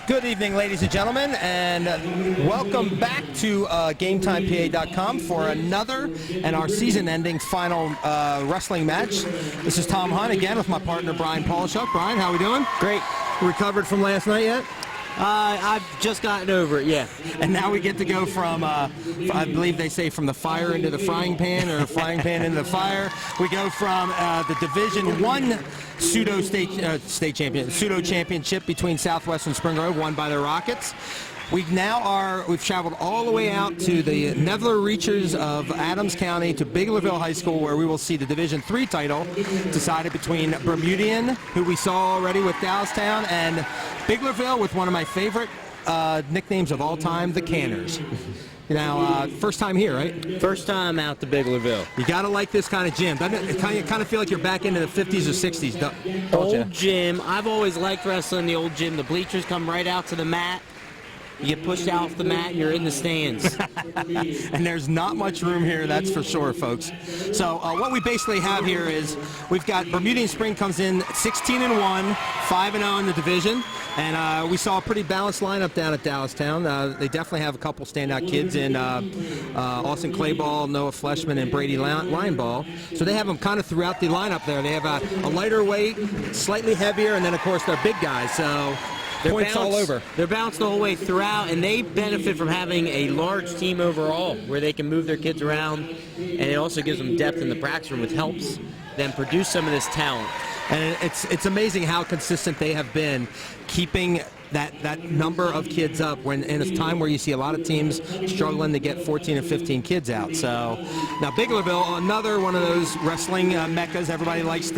Good evening, ladies and gentlemen, and welcome back to GameTimePA.com for another and our season-ending final wrestling match. This is Tom Hunt again with my partner Brian Polishuk. Brian, how we doing? Great. Recovered from last night yet? I've just gotten over it, yeah. And now we get to go from, I believe they say from the fire into the frying pan, or frying pan into the fire. We go from the Division I pseudo championship between Southwest and Spring Grove, won by the Rockets. We've traveled all the way out to the Nevler reaches of Adams County to Biglerville High School, where we will see the Division III title decided between Bermudian, who we saw already with Dallastown, and Biglerville with one of my favorite nicknames of all time, the Canners. Now, first time here, right? First time out to Biglerville. You gotta like this kind of gym. Doesn't it kind of feel like you're back into the 50s or 60s, don't you? Old gym. I've always liked wrestling the old gym. The bleachers come right out to the mat. You get pushed out off the mat and you're in the stands. And there's not much room here, that's for sure, folks. So what we basically have here is we've got Bermudian Spring comes in 16-1, 5-0 in the division. And we saw a pretty balanced lineup down at Dallastown. They definitely have a couple standout kids in Austin Clayball, Noah Fleshman, and Brady Lineball. So they have them kind of throughout the lineup there. They have a lighter weight, slightly heavier, and then, of course, they're big guys. So points all over. They're balanced the whole way throughout, and they benefit from having a large team overall where they can move their kids around, and it also gives them depth in the practice room, which helps them produce some of this talent. And it's amazing how consistent they have been keeping that number of kids up when in a time where you see a lot of teams struggling to get 14 and 15 kids out. So now Biglerville, another one of those wrestling meccas. Everybody likes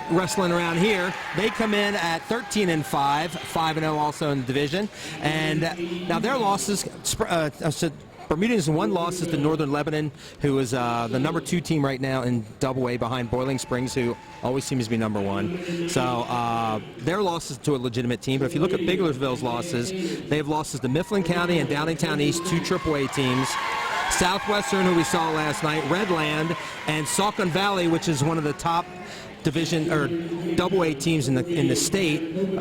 wrestling around here. They come in at 13-5, 5-0 also in the division. And now their losses, Bermudian's one loss is to Northern Lebanon, who is the number 2 team right now in Double-A behind Boiling Springs, who always seems to be number 1. So their losses to a legitimate team. But if you look at Biglerville's losses, they have losses to Mifflin County and Downingtown East, 2 AAA teams. Southwestern, who we saw last night, Redland, and Saucon Valley, which is one of the top division or Double-A teams in the state,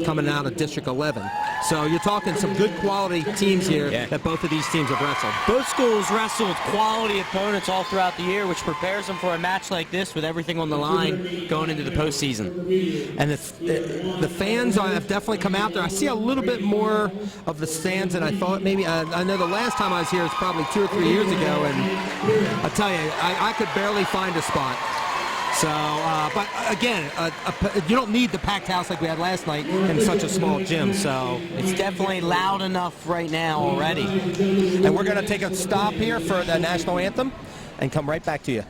coming out of District 11. So you're talking some good quality teams here that both of these teams have wrestled. Both schools wrestled quality opponents all throughout the year, which prepares them for a match like this with everything on the line going into the postseason. And the fans have definitely come out there. I see a little bit more of the stands than I thought. Maybe I know the last time I was here was probably 2 or 3 years ago, and I tell you, I could barely find a spot. So, but again, you don't need the packed house like we had last night in such a small gym. So it's definitely loud enough right now already. And we're going to take a stop here for the national anthem and come right back to you.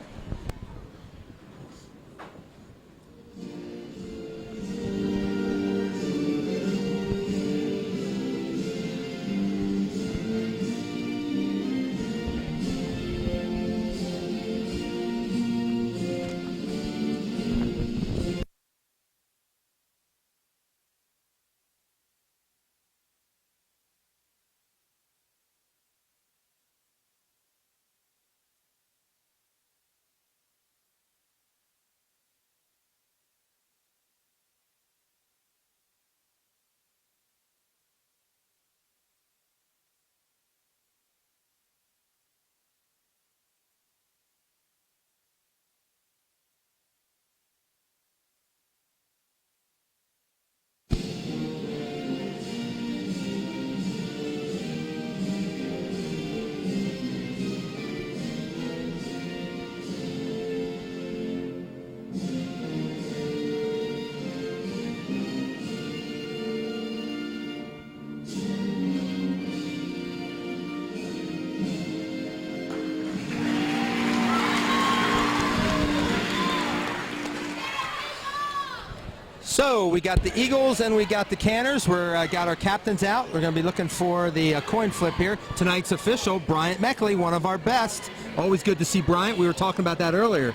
So we got the Eagles and we got the Canners. We're got our captains out. We're going to be looking for the coin flip here. Tonight's official, Bryant Meckley, one of our best. Always good to see Bryant. We were talking about that earlier.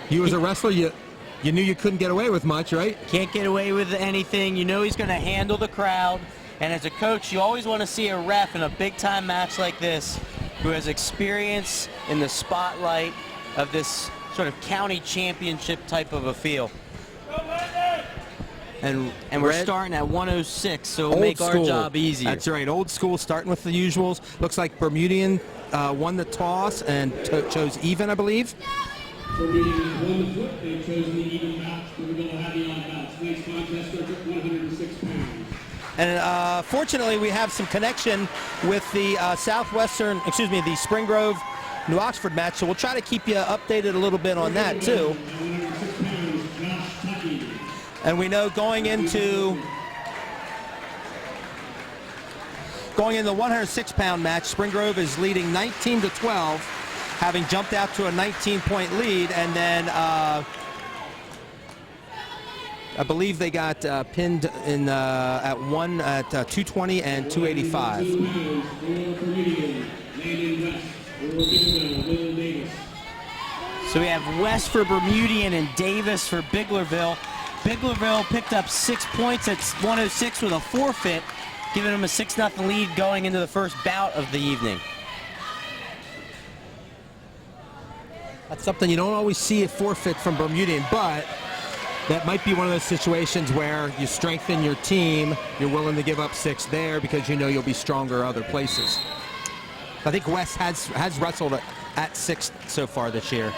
You as a wrestler, you knew you couldn't get away with much, right? Can't get away with anything. You know he's going to handle the crowd. And as a coach, you always want to see a ref in a big-time match like this who has experience in the spotlight of this sort of county championship type of a feel. And we're Red. starting at 106, so it'll Old make our school. job easier. That's right, old school, starting with the usuals. Looks like Bermudian won the toss and chose even, I believe. Bermudian won the foot and chose the even bounce. Biglerville will have the odd bounce. Next contest starts at 106 pounds. And fortunately, we have some connection with the the Spring Grove New Oxford match, so we'll try to keep you updated a little bit on that too. And we know going into the 106-pound match, Spring Grove is leading 19-12, having jumped out to a 19-point lead, and then I believe they got pinned in at 220 and 285. So we have West for Bermudian and Davis for Biglerville. Biglerville picked up 6 points at 106 with a forfeit, giving them a 6-0 lead going into the first bout of the evening. That's something you don't always see a forfeit from Bermudian, but that might be one of those situations where you strengthen your team, you're willing to give up 6 there because you know you'll be stronger other places. I think West has wrestled at 6 so far this year.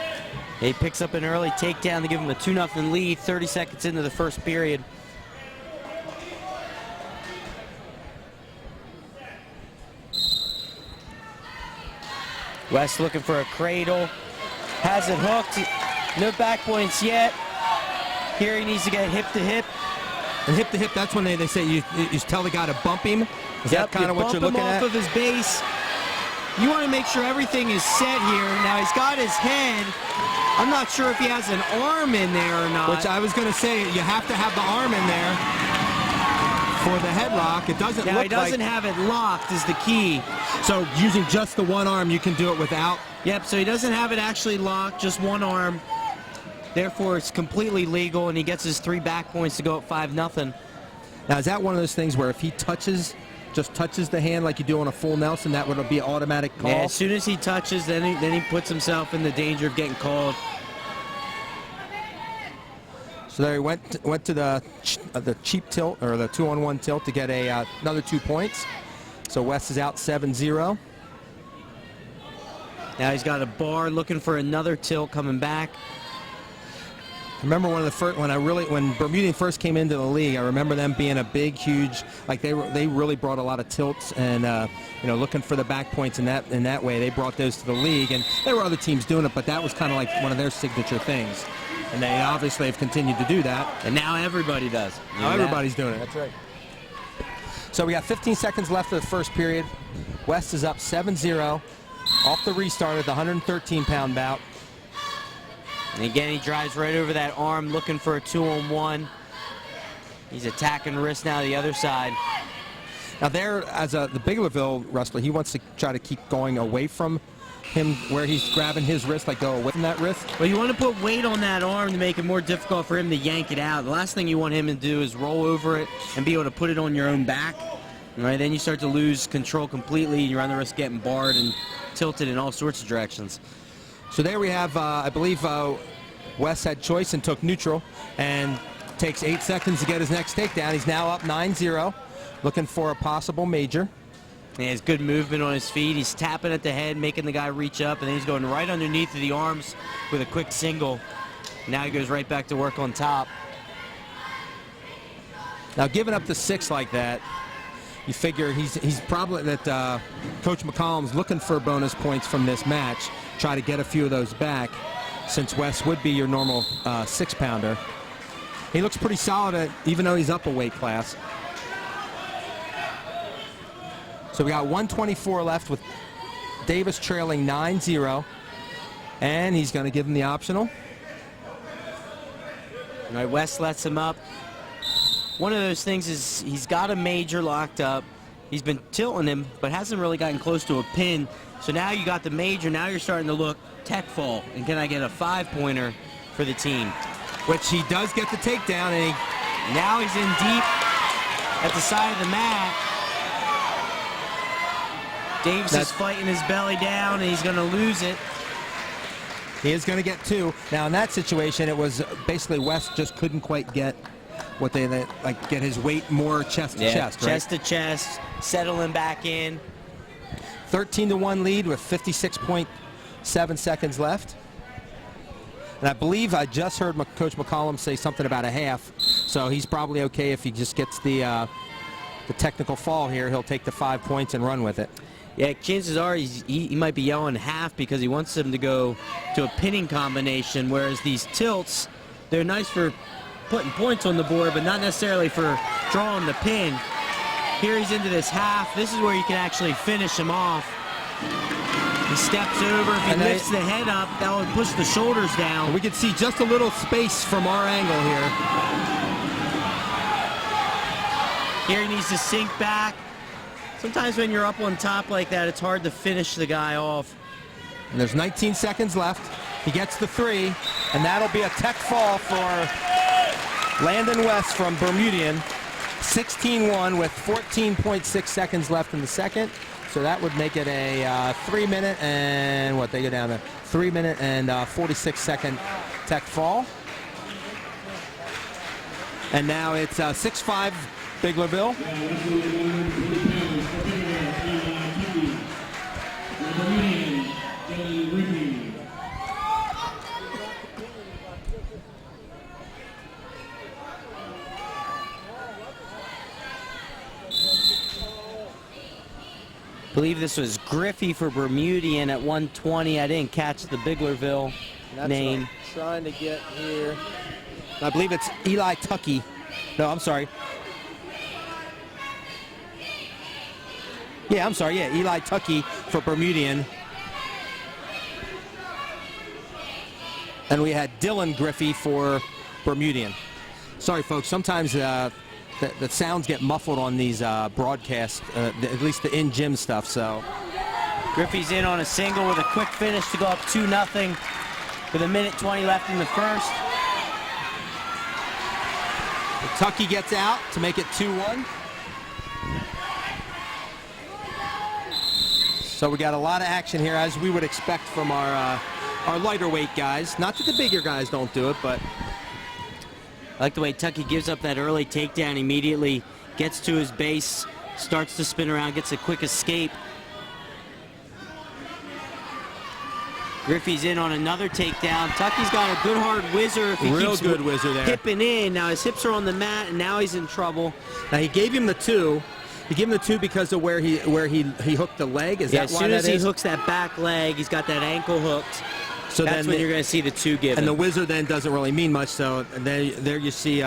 He picks up an early takedown to give him a 2-0 lead 30 seconds into the first period. West looking for a cradle. Has it hooked. No back points yet. Here he needs to get hip to hip. And hip to hip, that's when they say you tell the guy to bump him. Is that kind of what you're looking at? Bump him off of his base. You want to make sure everything is set here. Now he's got his head. I'm not sure if he has an arm in there or not. Which I was going to say, you have to have the arm in there for the headlock. It doesn't now look he doesn't like... have it locked is the key. So using just the one arm, you can do it without... Yep, so he doesn't have it actually locked, just one arm. Therefore, it's completely legal, and he gets his 3 back points to go up 5-0. Now, is that one of those things where if he just touches the hand like you do on a full Nelson, that would be an automatic call? Yeah, as soon as he touches, then he puts himself in the danger of getting called. So there he went to the cheap tilt, or the 2-on-1 tilt, to get another 2 points. So West is out 7-0. Now he's got a bar looking for another tilt coming back. I remember one of the first when Bermudian first came into the league. I remember them being a big, huge, like they really brought a lot of tilts and looking for the back points in that way. They brought those to the league, and there were other teams doing it, but that was kind of like one of their signature things. And they obviously have continued to do that. And now everybody does. Now everybody's doing it. That's right. So we got 15 seconds left of the first period. West is up 7-0 off the restart at the 113-pound bout. And again, he drives right over that arm looking for a 2-on-1. He's attacking wrist now the other side. Now there, as the Biglerville wrestler, he wants to try to keep going away from him where he's grabbing his wrist, like go away from that wrist. Well, you want to put weight on that arm to make it more difficult for him to yank it out. The last thing you want him to do is roll over it and be able to put it on your own back. All right, then you start to lose control completely, and you run the risk of getting barred and tilted in all sorts of directions. So there we have, I believe, West had choice and took neutral, and takes 8 seconds to get his next takedown. He's now up 9-0, looking for a possible major. He has good movement on his feet. He's tapping at the head, making the guy reach up, and then he's going right underneath of the arms with a quick single. Now he goes right back to work on top. Now, giving up the 6 like that, you figure he's probably that Coach McCollum's looking for bonus points from this match, try to get a few of those back, since West would be your normal 6-pounder. He looks pretty solid, even though he's up a weight class. So we got 124 left with Davis trailing 9-0, and he's going to give him the optional. All right, West lets him up. One of those things is he's got a major locked up. He's been tilting him, but hasn't really gotten close to a pin. So now you got the major. Now you're starting to look tech fall. And can I get a 5-pointer for the team? Which he does get the takedown, and now he's in deep at the side of the mat. Davis is fighting his belly down, and he's going to lose it. he is going to get 2. Now, in that situation, it was basically West just couldn't quite get what they like get his weight more chest to chest, right? Chest to chest, settling back in. 13-1 lead with 56.7 seconds left. And I believe I just heard Coach McCollum say something about a half, so he's probably okay if he just gets the technical fall here. He'll take the 5 points and run with it. Yeah, chances are he might be yelling half because he wants them to go to a pinning combination, whereas these tilts, they're nice for putting points on the board, but not necessarily for drawing the pin. Here he's into this half. This is where you can actually finish him off. He steps over. If he lifts the head up, that would push the shoulders down. We can see just a little space from our angle here. Here he needs to sink back. Sometimes when you're up on top like that, it's hard to finish the guy off. And there's 19 seconds left. He gets the 3, and that'll be a tech fall for Landon West from Bermudian. 16-1 with 14.6 seconds left in the second. So that would make it a 3 minute and what they go down to 3 minute and 46-second tech fall. And now it's 6-5 Biglerville. I believe this was Griffey for Bermudian at 120. I didn't catch the Biglerville name. I'm trying to get here. I believe it's Eli Tuckey. No, I'm sorry. Yeah, I'm sorry. Yeah, Eli Tuckey for Bermudian. And we had Dylan Griffey for Bermudian. Sorry, folks. Sometimes the sounds get muffled on these broadcasts, at least the in-gym stuff. So Griffey's in on a single with a quick finish to go up 2-0 with 1:20 left in the first. Tuckey gets out to make it 2-1. So we got a lot of action here, as we would expect from our lighter weight guys. Not that the bigger guys don't do it, but I like the way Tuckey gives up that early takedown immediately, gets to his base, starts to spin around, gets a quick escape. Griffey's in on another takedown. Tuckey's got a good hard whizzer. If he real keeps good whizzer there. Hipping in. Now his hips are on the mat, and now he's in trouble. Now he gave him the 2. He gave him the 2 because of where he hooked the leg. Is that why that is? As soon as he hooks that back leg, he's got that ankle hooked. So that's when you're going to see the 2 given. And the whizzer then doesn't really mean much. So there you see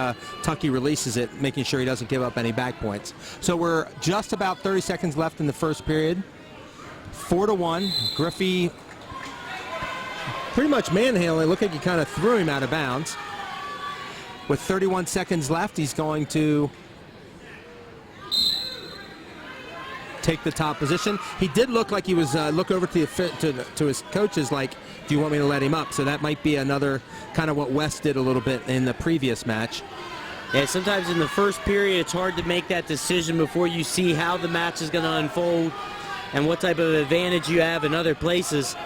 Tuckey releases it, making sure he doesn't give up any back points. So we're just about 30 seconds left in the first period. 4-1. Griffey pretty much manhandling. Looked like he kind of threw him out of bounds. With 31 seconds left, he's going to take the top position. He did look like he was look over to his coaches like, do you want me to let him up? So that might be another kind of what West did a little bit in the previous match. Yeah, sometimes in the first period it's hard to make that decision before you see how the match is going to unfold and what type of advantage you have in other places.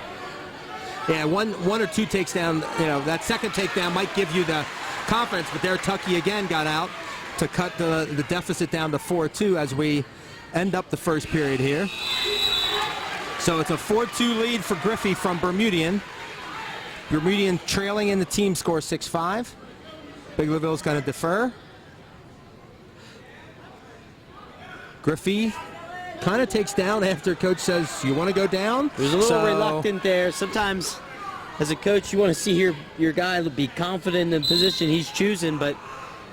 Yeah, one or two takes down, that second takedown might give you the confidence, but there Tuckey again got out to cut the deficit down to 4-2 as we end up the first period here. So it's a 4-2 lead for Griffey from Bermudian. Bermudian trailing in the team score 6-5. Biglerville's going to defer. Griffey kind of takes down after coach says, you want to go down? There's a little reluctant there. Sometimes as a coach you want to see your guy be confident in the position he's choosing, but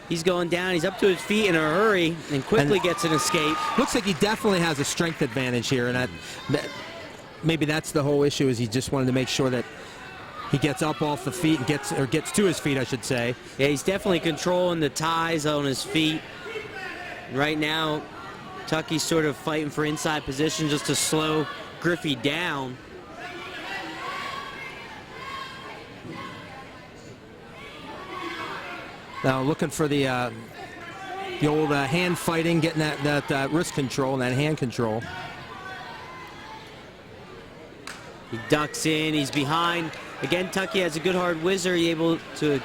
he's going down. He's up to his feet in a hurry and quickly gets an escape. Looks like he definitely has a strength advantage here, and that maybe that's the whole issue, is he just wanted to make sure that he gets up off the feet and gets to his feet, I should say. Yeah, he's definitely controlling the ties on his feet. Right now, Tuckey's sort of fighting for inside position just to slow Griffey down. Now looking for the old hand fighting, getting that wrist control and that hand control. He ducks in, he's behind. Again, Tuckey has a good hard whizzer, he's able to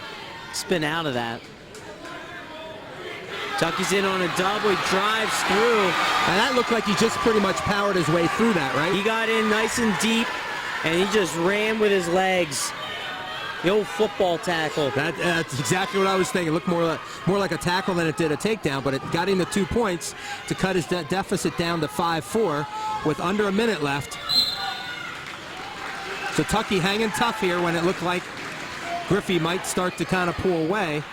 spin out of that. Tucky's in on a double. He drives through. And that looked like he just pretty much powered his way through that, right? He got in nice and deep, and he just ran with his legs. The old football tackle. That's exactly what I was thinking. It looked more like a tackle than it did a takedown, but it got him the 2 points to cut his deficit down to 5-4 with under a minute left. So Tucky hanging tough here when it looked like Griffey might start to kind of pull away.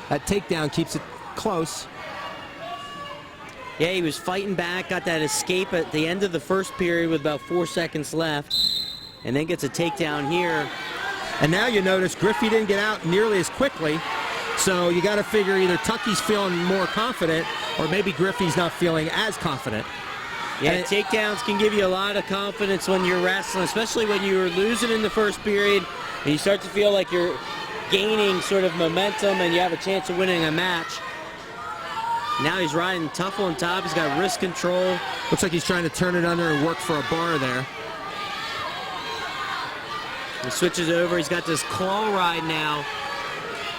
That takedown keeps it close. Yeah, he was fighting back, got that escape at the end of the first period with about 4 seconds left, and then gets a takedown here. And now you notice Griffey didn't get out nearly as quickly, so you got to figure either Tucky's feeling more confident or maybe Griffey's not feeling as confident. Yeah, takedowns can give you a lot of confidence when you're wrestling, especially when you were losing in the first period and you start to feel like you're gaining sort of momentum and you have a chance of winning a match. Now he's riding tough on top. He's got wrist control. Looks like he's trying to turn it under and work for a bar there. He switches over. He's got this claw ride now.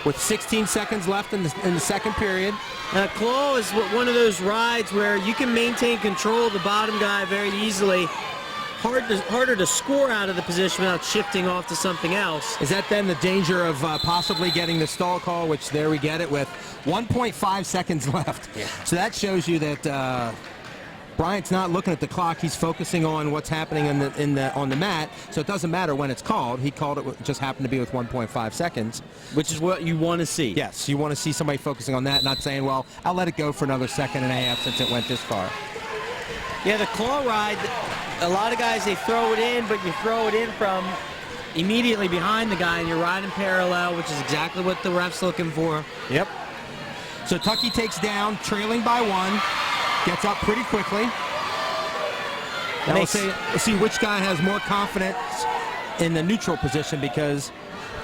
With 16 seconds left in the second period. Now, claw is one of those rides where you can maintain control of the bottom guy very easily. Harder to score out of the position without shifting off to something else. Is that then the danger of possibly getting the stall call, which there we get it with 1.5 seconds left. Yeah. So that shows you that Bryant's not looking at the clock. He's focusing on what's happening on the mat. So it doesn't matter when it's called. He called it, just happened to be with 1.5 seconds. Which is what you want to see. Yes, you want to see somebody focusing on that, not saying, well, I'll let it go for another second and a half since it went this far. Yeah, the claw ride, a lot of guys, they throw it in, but you throw it in from immediately behind the guy, and you're riding parallel, which is exactly what the ref's looking for. Yep. So Tucky takes down, trailing by 1, gets up pretty quickly. Now we'll see which guy has more confidence in the neutral position, because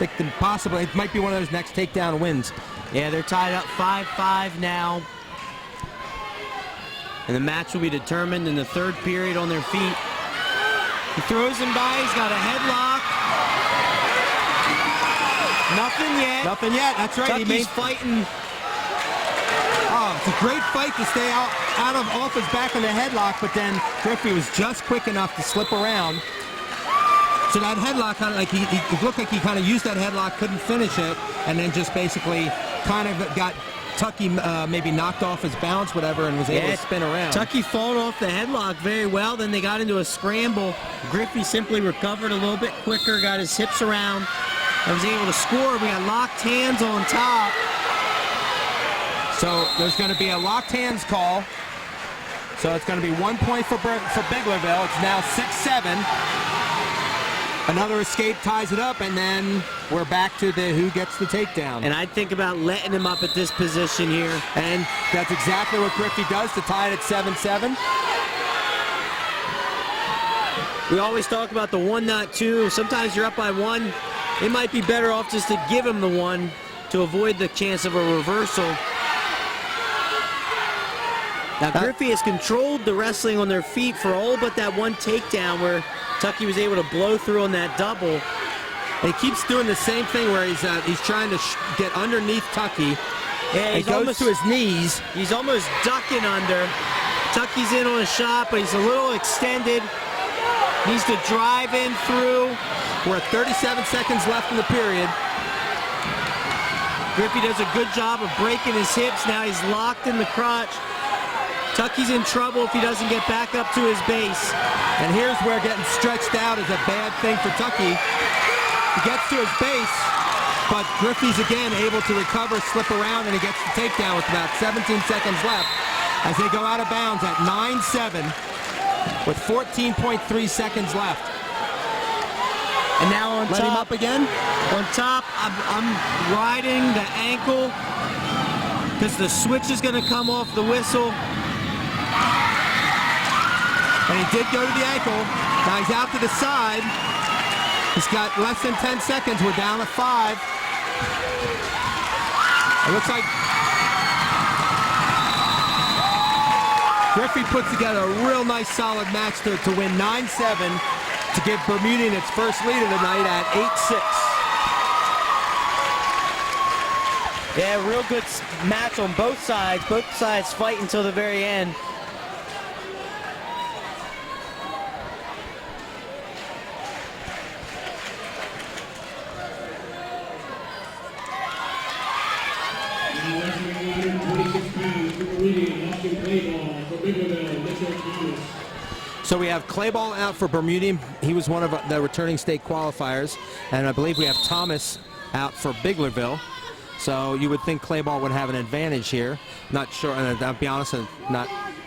they can possibly, it might be one of those next takedown wins. Yeah, they're tied up 5-5 now. And the match will be determined in the third period on their feet. He throws him by. He's got a headlock. Nothing yet. Nothing yet. That's right. Tucky's fighting. Oh, it's a great fight to stay off his back in the headlock, but then Griffey was just quick enough to slip around. So that headlock, kind of like he looked like he kind of used that headlock, couldn't finish it, and then just basically kind of got Tucky maybe knocked off his balance, whatever, and was able to spin around. Tucky fought off the headlock very well. Then they got into a scramble. Griffey simply recovered a little bit quicker, got his hips around, and was able to score. We got locked hands on top. So there's going to be a locked hands call. So it's going to be 1 point for Biglerville. It's now 6-7. Another escape ties it up, and then we're back to the who gets the takedown. And I'd think about letting him up at this position here. And that's exactly what Griffey does to tie it at 7-7. We always talk about the 1, not 2. Sometimes you're up by 1. It might be better off just to give him the 1 to avoid the chance of a reversal. Now, Griffey has controlled the wrestling on their feet for all but that one takedown where Tucky was able to blow through on that double. And he keeps doing the same thing where he's trying to get underneath Tucky. Yeah, he goes to his knees. He's almost ducking under. Tucky's in on a shot, but he's a little extended. Needs to drive in through. We're at 37 seconds left in the period. Griffey does a good job of breaking his hips. Now he's locked in the crotch. Tucky's in trouble if he doesn't get back up to his base. And here's where getting stretched out is a bad thing for Tucky. He gets to his base, but Griffey's again able to recover, slip around, and he gets the takedown with about 17 seconds left as they go out of bounds at 9-7 with 14.3 seconds left. And now on Let top, him up again. On top, I'm riding the ankle because the switch is going to come off the whistle. And he did go to the ankle. Now he's out to the side. He's got less than 10 seconds. We're down to 5. It looks like Griffey puts together a real nice solid match to win 9-7 to give Bermudian its first lead of the night at 8-6. Yeah, real good match on both sides. Both sides fight until the very end. Now wrestling 126 pounds for Bermudian, Austin Clayball for Biglerville, Mitchell Thomas. So we have Clayball out for Bermudian. He was one of the returning state qualifiers. And I believe we have Thomas out for Biglerville. So you would think Clayball would have an advantage here. Not sure, and I'll be honest,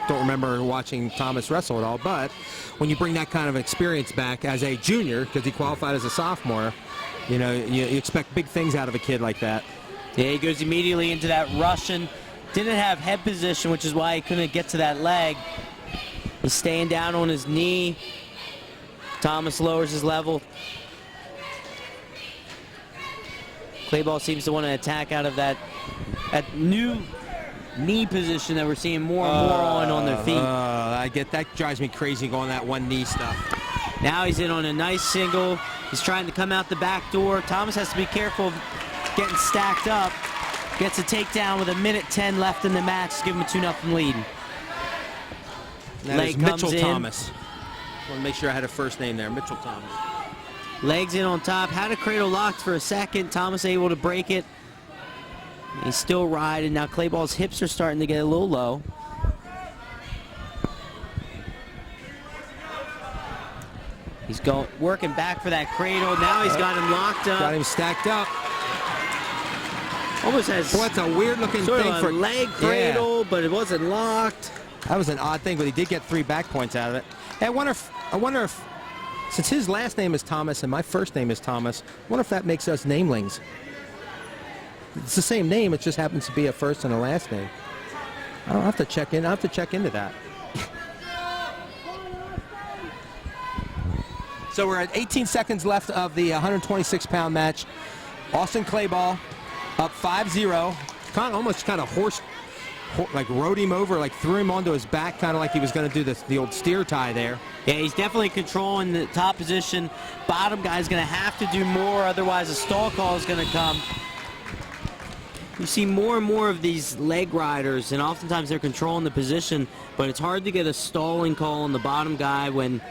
don't remember watching Thomas wrestle at all. But when you bring that kind of experience back as a junior, because he qualified as a sophomore, you know, you expect big things out of a kid like that. Yeah, he goes immediately into that Russian. Didn't have head position, which is why he couldn't get to that leg. He's staying down on his knee. Thomas lowers his level. Clayball seems to want to attack out of that new knee position that we're seeing more and more on their feet. I get that. Drives me crazy going that one knee stuff. Now he's in on a nice single. He's trying to come out the back door. Thomas has to be careful of getting stacked up. Gets a takedown with 1:10 left in the match. Give him a 2-0 lead. That Leg is comes Mitchell in. Thomas. I want to make sure I had a first name there. Mitchell Thomas. Legs in on top. Had a cradle locked for a second. Thomas able to break it. He's still riding. Now Clayball's hips are starting to get a little low. He's working back for that cradle. Now he's got him locked up. Got him stacked up. Almost has Boy, that's a weird looking sort thing of a for leg cradle, but it wasn't locked. That was an odd thing, but he did get 3 back points out of it. Hey, I wonder if since his last name is Thomas and my first name is Thomas, I wonder if that makes us namelings. It's the same name, it just happens to be a first and a last name. I'll have to check in. I'll have to check into that. So we're at 18 seconds left of the 126-pound match. Austin Clayball up 5-0. Almost kind of like rode him over, like threw him onto his back, kind of like he was going to do the old steer tie there. Yeah, he's definitely controlling the top position. Bottom guy's going to have to do more, otherwise a stall call is going to come. You see more and more of these leg riders, and oftentimes they're controlling the position, but it's hard to get a stalling call on the bottom guy when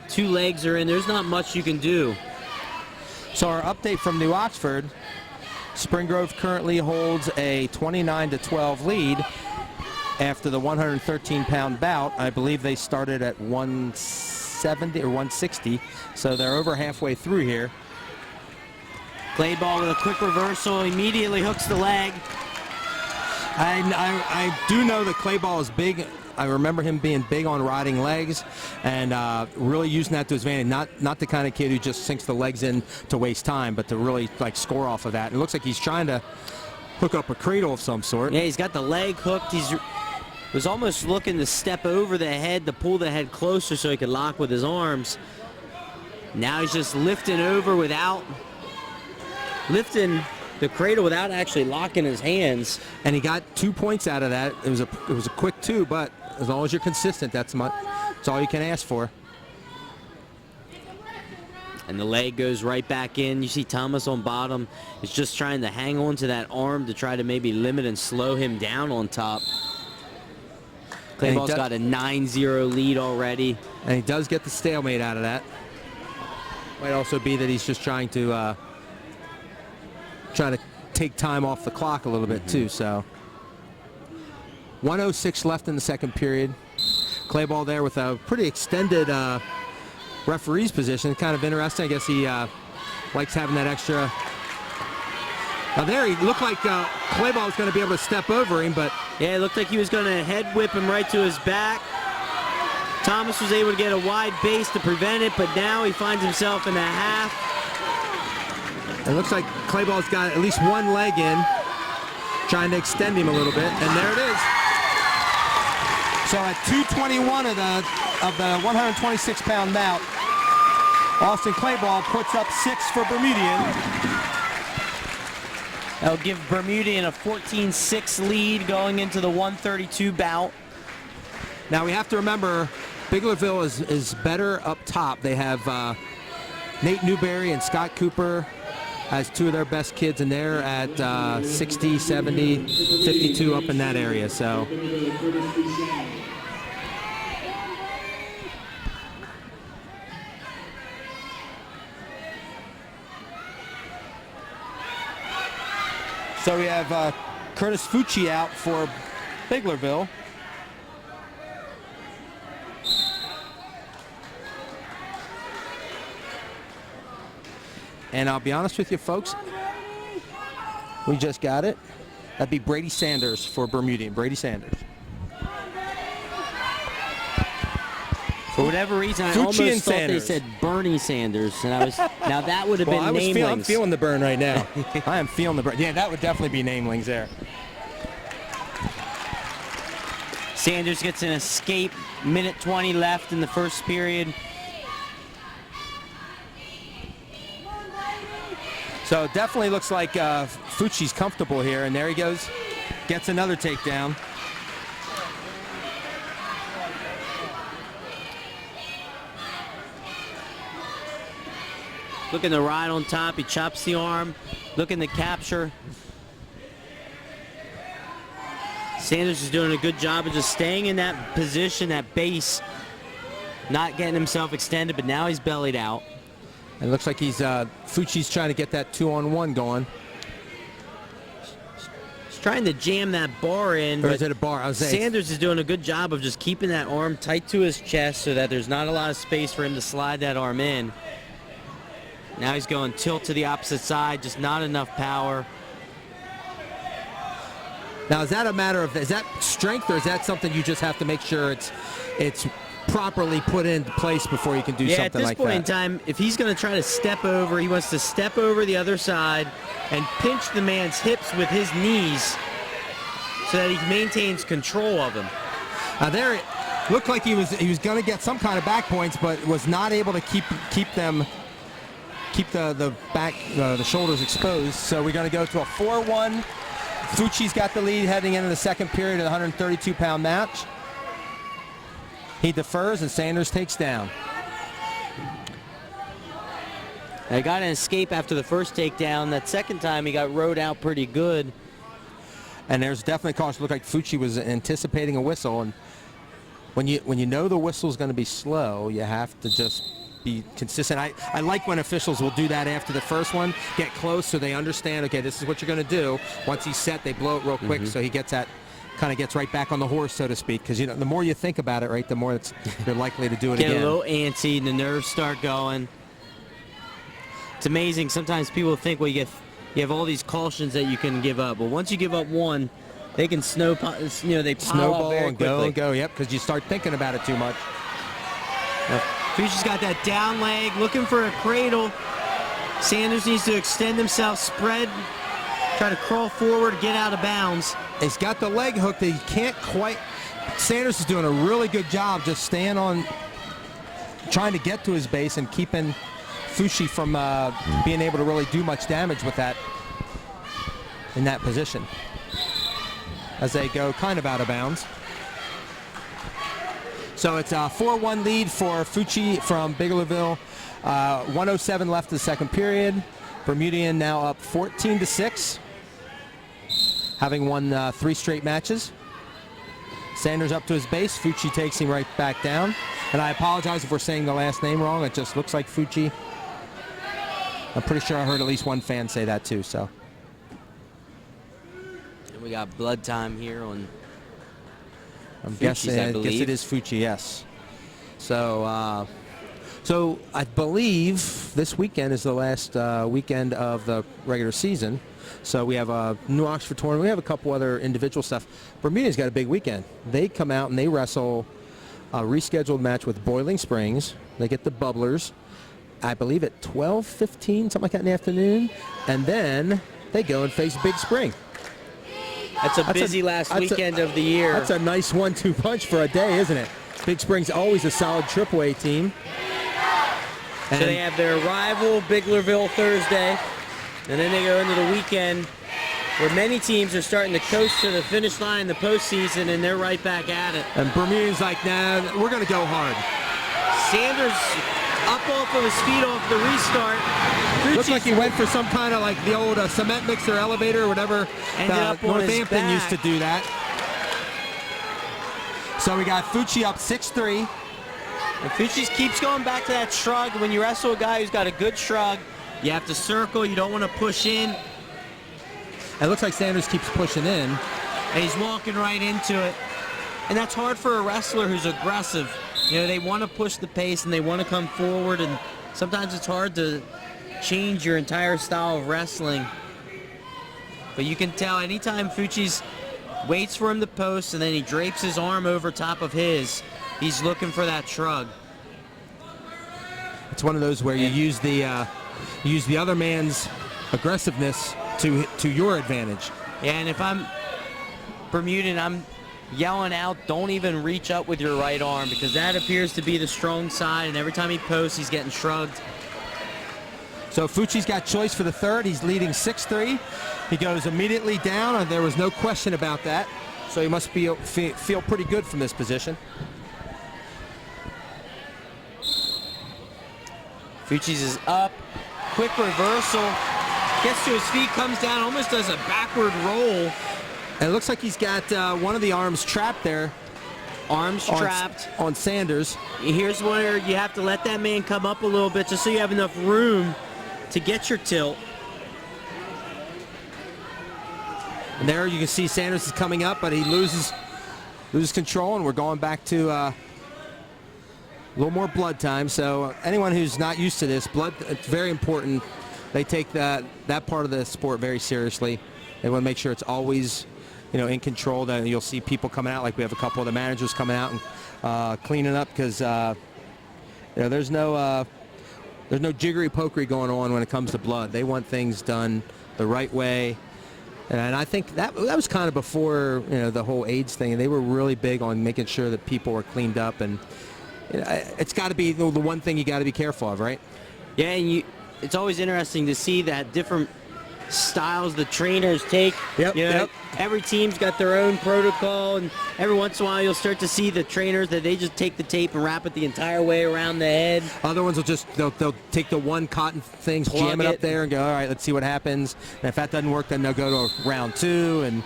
2 legs are in. There's not much you can do. So our update from New Oxford, Spring Grove currently holds a 29-12 lead after the 113-pound bout. I believe they started at 170 or 160, so they're over halfway through here. Clayball with a quick reversal, immediately hooks the leg. I do know that Clayball is big. I remember him being big on riding legs and really using that to his advantage. Not the kind of kid who just sinks the legs in to waste time, but to really like score off of that. It looks like he's trying to hook up a cradle of some sort. Yeah, he's got the leg hooked. He was almost looking to step over the head to pull the head closer so he could lock with his arms. Now he's just lifting over lifting the cradle without actually locking his hands. And he got 2 points out of that. It was a quick 2, but as long as you're consistent, that's all you can ask for. And the leg goes right back in. You see Thomas on bottom is just trying to hang on to that arm to try to maybe limit and slow him down on top. Clayball's got a 9-0 lead already. And he does get the stalemate out of that. Might also be that he's just trying to take time off the clock a little bit too. So 1:06 left in the second period. Clayball there with a pretty extended referee's position. Kind of interesting. I guess he likes having that extra. Now there he looked like Clayball was going to be able to step over him, but yeah, it looked like he was going to head whip him right to his back. Thomas was able to get a wide base to prevent it, but now he finds himself in a half. it looks like Clayball's got at least one leg in, trying to extend him a little bit, and there it is. So at 2:21 of the 126-pound bout, Austin Clayball puts up 6 for Bermudian. That'll give Bermudian a 14-6 lead going into the 132 bout. Now we have to remember, Biglerville is better up top. They have Nate Newberry and Scott Cooper has two of their best kids, and they're at 60, 70, 52 up in that area. So. So we have Curtis Fucci out for Biglerville. And I'll be honest with you, folks, we just got it. That'd be Brady Sanders for Bermudian. Brady Sanders. For whatever reason, I Fucci almost and thought Sanders. they said Bernie Sanders, and I was now that would have been I'm namelings. feeling the burn right now. I am feeling the burn. Yeah, that would definitely be namelings there. Sanders gets an escape. Minute 20 left in the first period. So it definitely looks like Fucci's comfortable here, and there he goes. Gets another takedown. Looking to ride on top. He chops the arm. Looking to capture. Sanders is doing a good job of just staying in that position, that base, not getting himself extended, but now he's bellied out. And it looks like Fucci's trying to get that 2-on-1 going. He's trying to jam that bar in, Or but is it a bar? I was saying. Sanders is doing a good job of just keeping that arm tight to his chest so that there's not a lot of space for him to slide that arm in. Now he's going tilt to the opposite side, just not enough power. Now, is that a matter of, is that strength, or is that something you just have to make sure it's properly put into place before you can do something like that? At this point in time, if he's going to try to step over, he wants to step over the other side and pinch the man's hips with his knees so that he maintains control of him. There it looked like he was going to get some kind of back points, but was not able to keep the back, the shoulders exposed. So we're going to go to a 4-1. Fucci's got the lead heading into the second period of the 132-pound match. He defers, and Sanders takes down. He got an escape after the first takedown. That second time, he got rode out pretty good. And there's definitely caution. It looked like Fucci was anticipating a whistle, and when you know the whistle's going to be slow, you have to just be consistent. I like when officials will do that after the first one, get close so they understand, okay, this is what you're going to do. Once he's set, they blow it real quick, so he gets right back on the horse, so to speak, because the more you think about it, right, the more you're likely to do it Get again. a little antsy, and the nerves start going. It's amazing. Sometimes people think, well, you have all these cautions that you can give up. But once you give up one, they can they pile up Snowball very and quickly. go, yep, because you start thinking about it too much. Fucci's got that down leg, looking for a cradle. Sanders needs to extend himself, spread, try to crawl forward, get out of bounds. He's got the leg hook that he can't quite. Sanders is doing a really good job just staying on, trying to get to his base and keeping Fucci from being able to really do much damage with that in that position as they go kind of out of bounds. So it's a 4-1 lead for Fucci from Biglerville. 1:07 left of the second period. Bermudian now up 14-6, having won 3 straight matches. Sanders up to his base. Fucci takes him right back down. And I apologize if we're saying the last name wrong. It just looks like Fucci. I'm pretty sure I heard at least one fan say that too. So. And we got blood time here on I'm Fucci's, guessing. I I guess believe. it is Fucci, yes. So, so I believe this weekend is the last weekend of the regular season. So we have a New Oxford tournament. We have a couple other individual stuff. Bermuda's got a big weekend. They come out and they wrestle a rescheduled match with Boiling Springs. They get the Bubblers, I believe at 12:15, something like that in the afternoon. And then they go and face Big Spring. That's a busy last weekend of the year. That's a nice 1-2 punch for a day, isn't it? Big Spring's always a solid AAA team. So they have their rival Biglerville Thursday, and then they go into the weekend where many teams are starting to coast to the finish line in the postseason, and they're right back at it. And Bermudian's like, nah, we're going to go hard. Sanders up off of his feet off the restart. Looks like he went for some kind of like the old cement mixer elevator or whatever. Ended up on his Northampton used to back. do that. So we got Fucci up 6-3. And Fucci keeps going back to that shrug. When you wrestle a guy who's got a good shrug, you have to circle. You don't want to push in. It looks like Sanders keeps pushing in. And he's walking right into it. And that's hard for a wrestler who's aggressive. You know, they want to push the pace and they want to come forward, and sometimes it's hard to change your entire style of wrestling. But you can tell anytime Fucci's waits for him to post and then he drapes his arm over top of his, he's looking for that shrug. It's one of those where you use the other man's aggressiveness to your advantage. Yeah, and if I'm Bermudian, I'm yelling out, don't even reach up with your right arm, because that appears to be the strong side, and every time he posts, he's getting shrugged. So Fucci's got choice for the third. He's leading 6-3. He goes immediately down, and there was no question about that. So he must feel pretty good from this position. Fucci's is up, quick reversal, gets to his feet, comes down, almost does a backward roll. And it looks like he's got one of the arms trapped there. Arms trapped. On Sanders. Here's where you have to let that man come up a little bit just so you have enough room to get your tilt. And there you can see Sanders is coming up, but he loses control, and we're going back to a little more blood time. So anyone who's not used to this, blood, it's very important. They take that part of the sport very seriously. They want to make sure it's always, in control. That you'll see people coming out, like we have a couple of the managers coming out and cleaning up, because there's no jiggery pokery going on when it comes to blood. They want things done the right way. And I think that was kind of before the whole AIDS thing. They were really big on making sure that people were cleaned up, and it's got to be the one thing you got to be careful of, right? Yeah, and it's always interesting to see that different styles the trainers take. Yep. Every team's got their own protocol, and every once in a while you'll start to see the trainers that they just take the tape and wrap it the entire way around the head. Other ones will they'll take the one cotton thing, jam it up there, and go, all right, let's see what happens. And if that doesn't work, then they'll go to round 2. And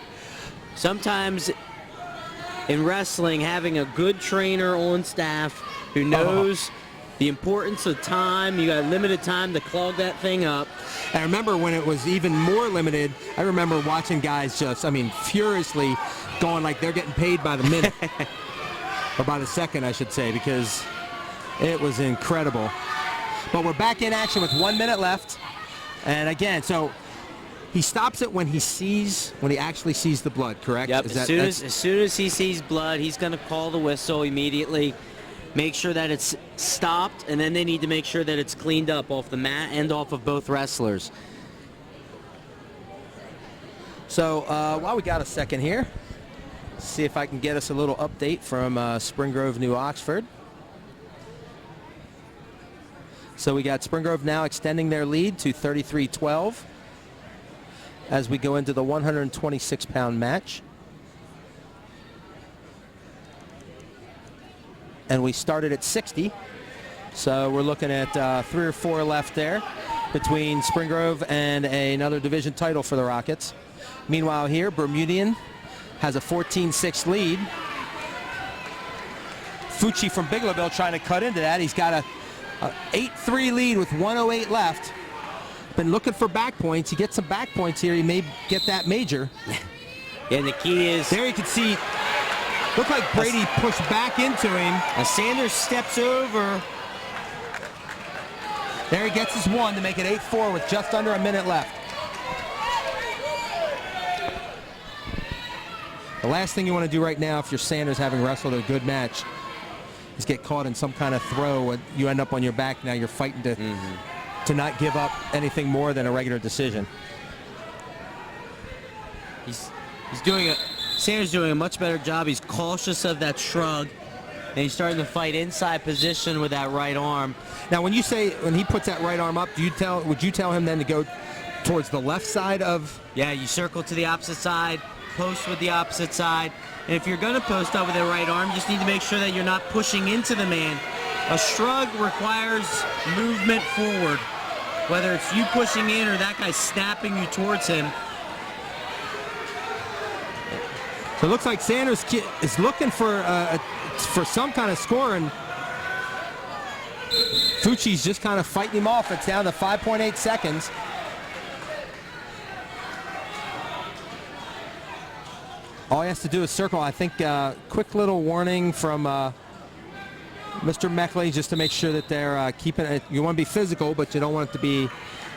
sometimes in wrestling, having a good trainer on staff who knows the importance of time, you got limited time to clog that thing up. I remember when it was even more limited, I remember watching guys furiously going like they're getting paid by the minute. Or by the second, I should say, because it was incredible. But we're back in action with 1 minute left. And again, so he stops it when he actually sees the blood, correct? Yep, as soon as he sees blood, he's going to call the whistle immediately. Make sure that it's stopped, and then they need to make sure that it's cleaned up off the mat and off of both wrestlers. So while we got a second here, see if I can get us a little update from Spring Grove, New Oxford. So we got Spring Grove now extending their lead to 33-12 as we go into the 126-pound match. And we started at 60, so we're looking at 3 or 4 left there between Spring Grove and another division title for the Rockets. Meanwhile here, Bermudian has a 14-6 lead. Fucci from Biglerville trying to cut into that. He's got a 8-3 lead with 1:08 left. Been looking for back points. He gets some back points here. He may get that major. And the key is... There you can see... Looked like Brady pushed back into him. As Sanders steps over. There he gets his one to make it 8-4 with just under a minute left. The last thing you want to do right now if you're Sanders having wrestled a good match is get caught in some kind of throw. You end up on your back. Now you're fighting to not give up anything more than a regular decision. He's doing Sanders doing a much better job. He's cautious of that shrug, and he's starting to fight inside position with that right arm. Now, when he puts that right arm up, would you tell him then to go towards the left side of? Yeah, you circle to the opposite side, post with the opposite side, and if you're going to post up with the right arm, you just need to make sure that you're not pushing into the man. A shrug requires movement forward, whether it's you pushing in or that guy snapping you towards him. So it looks like Sanders is looking for some kind of score, and Fucci's just kind of fighting him off. It's down to 5.8 seconds. All he has to do is circle. I think quick little warning from Mr. Meckley just to make sure that they're keeping it. You want to be physical, but you don't want it to be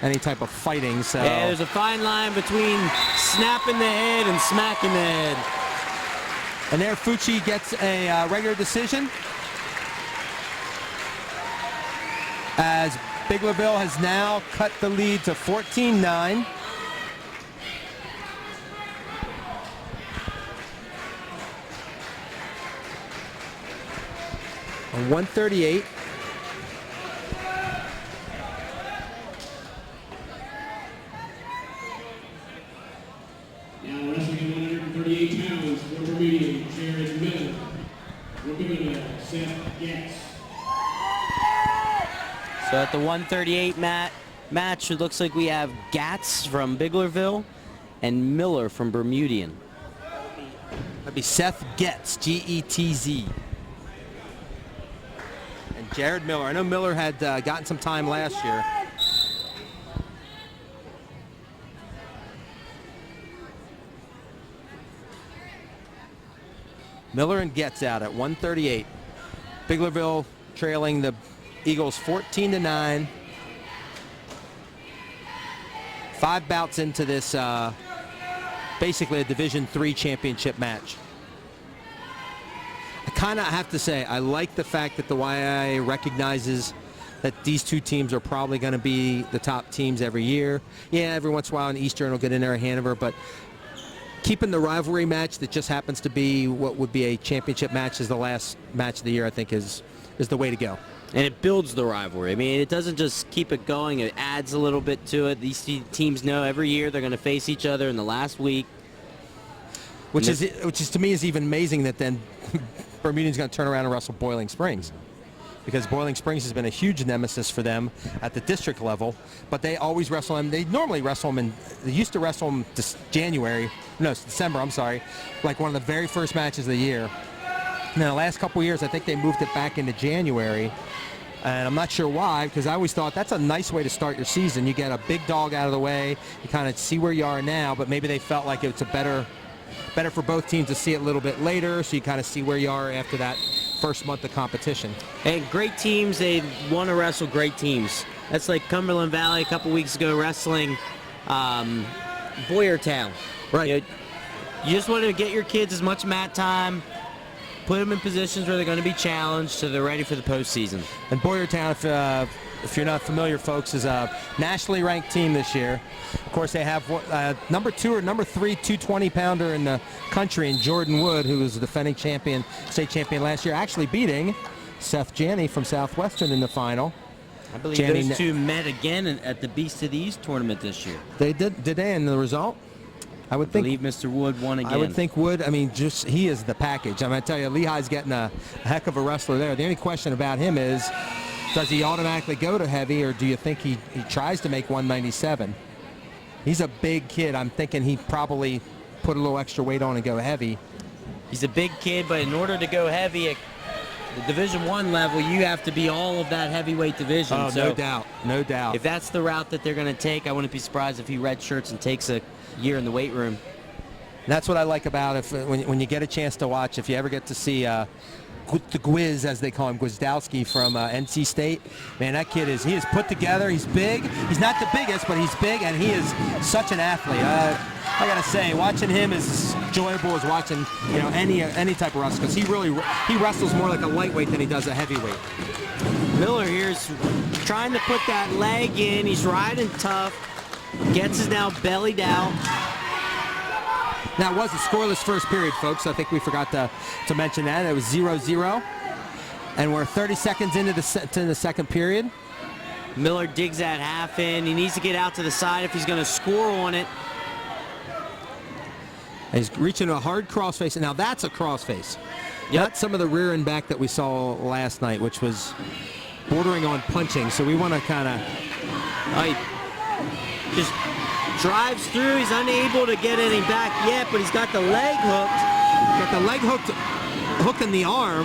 any type of fighting. So yeah, there's a fine line between snapping the head and smacking the head. And there Fucci gets a regular decision, as Biglerville has now cut the lead to 14-9. On 138. Now wrestling at 138 pounds for Bermudian, Jared Miller. For Biglerville, Seth Getz. So at the 138 match, it looks like we have Gatz from Biglerville and Miller from Bermudian. That'd be Seth Getz, G-E-T-Z. And Jared Miller. I know Miller had gotten some time last year. Miller and Getz out at 138. Biglerville trailing the Eagles 14-9. 5 bouts into this, basically a Division III championship match. I kind of have to say, I like the fact that the YIA recognizes that these two teams are probably going to be the top teams every year. Yeah, every once in a while an Eastern will get in there at Hanover, but keeping the rivalry match that just happens to be what would be a championship match as the last match of the year, I think is the way to go. And it builds the rivalry. I mean, it doesn't just keep it going. It adds a little bit to it. These teams know every year they're going to face each other in the last week. Which is to me is even amazing that then Bermudian's going to turn around and wrestle Boiling Springs, because Boiling Springs has been a huge nemesis for them at the district level. But they always wrestle them. They normally wrestle them they used to wrestle them December. I'm sorry, like one of the very first matches of the year. And in the last couple of years, I think they moved it back into January. And I'm not sure why, because I always thought that's a nice way to start your season. You get a big dog out of the way, you kind of see where you are now, but maybe they felt like it's a better for both teams to see it a little bit later, so you kind of see where you are after that first month of competition. And great teams, they want to wrestle great teams. That's like Cumberland Valley a couple weeks ago wrestling Boyertown. Right. You just want to get your kids as much mat time, put them in positions where they're going to be challenged so they're ready for the postseason. And Boyertown, if you're not familiar, folks, is a nationally ranked team this year. Of course, they have number 2 or number 3 220-pounder in the country in Jordan Wood, who was the defending state champion last year, actually beating Seth Janney from Southwestern in the final. I believe those two met again at the Beast of the East tournament this year. They did they, in the result? I believe Mr. Wood won again. I would think Wood, he is the package. I'm going to tell you, Lehigh's getting a heck of a wrestler there. The only question about him is, does he automatically go to heavy, or do you think he tries to make 197? He's a big kid. I'm thinking he probably put a little extra weight on and go heavy. He's a big kid, but in order to go heavy at the Division I level, you have to be all of that heavyweight division. Oh, so no doubt. No doubt. If that's the route that they're going to take, I wouldn't be surprised if he redshirts and takes a year in the weight room. That's what I like about it. When you get a chance to watch, if you ever get to see the Gwiz, as they call him, Gwizdowski from NC State, man, that kid he is put together. He's big. He's not the biggest, but he's big, and he is such an athlete. I gotta say, watching him is enjoyable as watching any type of wrestler, because he wrestles more like a lightweight than he does a heavyweight. Miller here's trying to put that leg in. He's riding tough. Getz is now bellied out. Now, it was a scoreless first period, folks. I think we forgot to mention that. It was 0-0. And we're 30 seconds into the second period. Miller digs that half in. He needs to get out to the side if he's going to score on it. He's reaching a hard crossface. And now that's a crossface. Not some of the rear and back that we saw last night, which was bordering on punching. So we want to kind of... Just drives through. He's unable to get any back yet, but he's got the leg hooked. Got the leg hooked in the arm.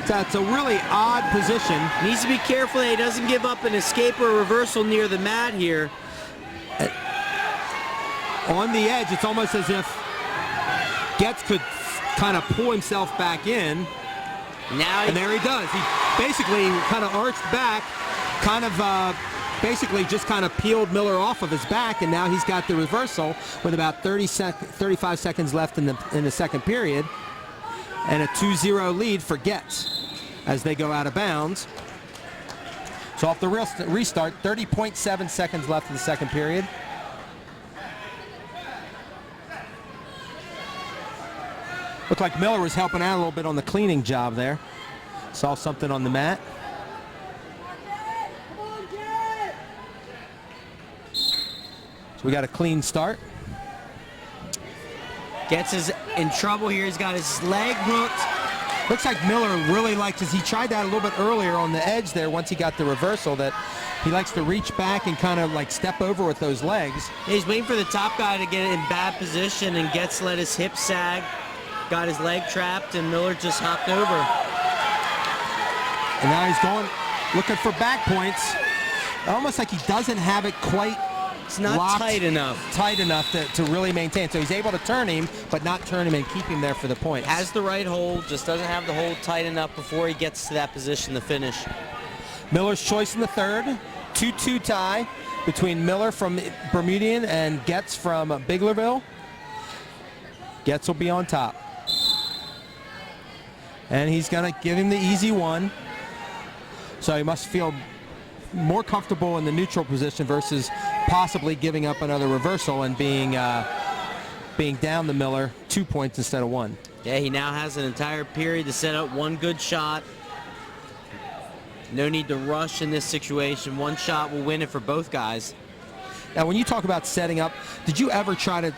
That's a really odd position. Needs to be careful that he doesn't give up an escape or a reversal near the mat here. On the edge, it's almost as if Getz could kind of pull himself back in. And there he does. He basically kind of arched back, kind of basically just kind of peeled Miller off of his back, and now he's got the reversal with about 35 seconds left in the second period, and a 2-0 lead for Getz as they go out of bounds. So off the restart, 30.7 seconds left in the second period. Looked like Miller was helping out a little bit on the cleaning job there. Saw something on the mat. So we got a clean start. Getz is in trouble here. He's got his leg hooked. Looks like Miller really likes, as he tried that a little bit earlier on the edge there once he got the reversal, that he likes to reach back and kind of like step over with those legs. He's waiting for the top guy to get in bad position, and Getz let his hip sag, got his leg trapped, and Miller just hopped over. And now he's going, looking for back points. Almost like he doesn't have it quite It's not locked, tight enough. Tight enough to really maintain. So he's able to turn him, but not turn him and keep him there for the points. Has the right hold, just doesn't have the hold tight enough before he gets to that position to finish. Miller's choice in the third. 2-2 tie between Miller from Bermudian and Getz from Biglerville. Getz will be on top. And he's going to give him the easy one. So he must feel more comfortable in the neutral position versus possibly giving up another reversal and being down the Miller 2 points instead of 1. Yeah, he now has an entire period to set up one good shot. No need to rush in this situation. One shot will win it for both guys. Now, when you talk about setting up, did you ever try to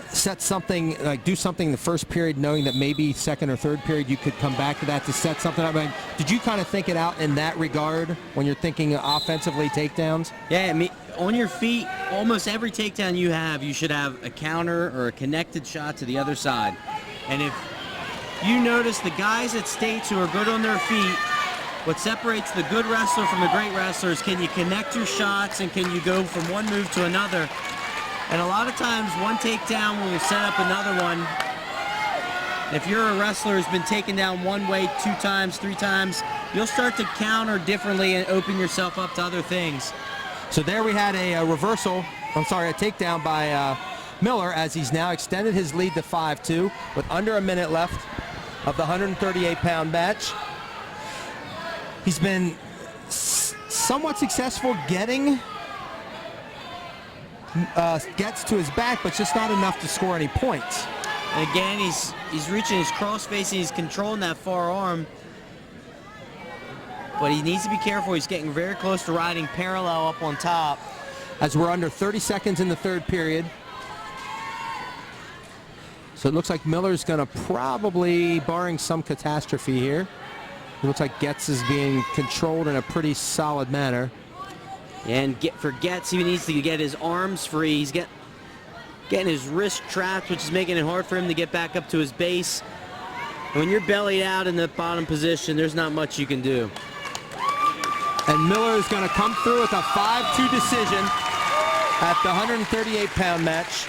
set something, like do something in the first period knowing that maybe second or third period you could come back to that to set something up? I mean, did you kind of think it out in that regard when you're thinking offensively takedowns? Yeah, I mean, on your feet, almost every takedown you have, you should have a counter or a connected shot to the other side. And if you notice the guys at States who are good on their feet, what separates the good wrestler from the great wrestler is, can you connect your shots and can you go from one move to another? And a lot of times one takedown will set up another one. If you're a wrestler who's been taken down one way 2 times, 3 times, you'll start to counter differently and open yourself up to other things. So there we had a reversal, a takedown by Miller, as he's now extended his lead to 5-2 with under a minute left of the 138-pound match. He's been somewhat successful getting Getz to his back, but just not enough to score any points. And again, he's reaching his cross face and he's controlling that far arm. But he needs to be careful. He's getting very close to riding parallel up on top. As we're under 30 seconds in the third period. So it looks like Miller's going to probably, barring some catastrophe here, it looks like Getz is being controlled in a pretty solid manner. And for Getz, he needs to get his arms free. He's getting his wrist trapped, which is making it hard for him to get back up to his base. And when you're bellied out in the bottom position, there's not much you can do. And Miller is going to come through with a 5-2 decision at the 138-pound match.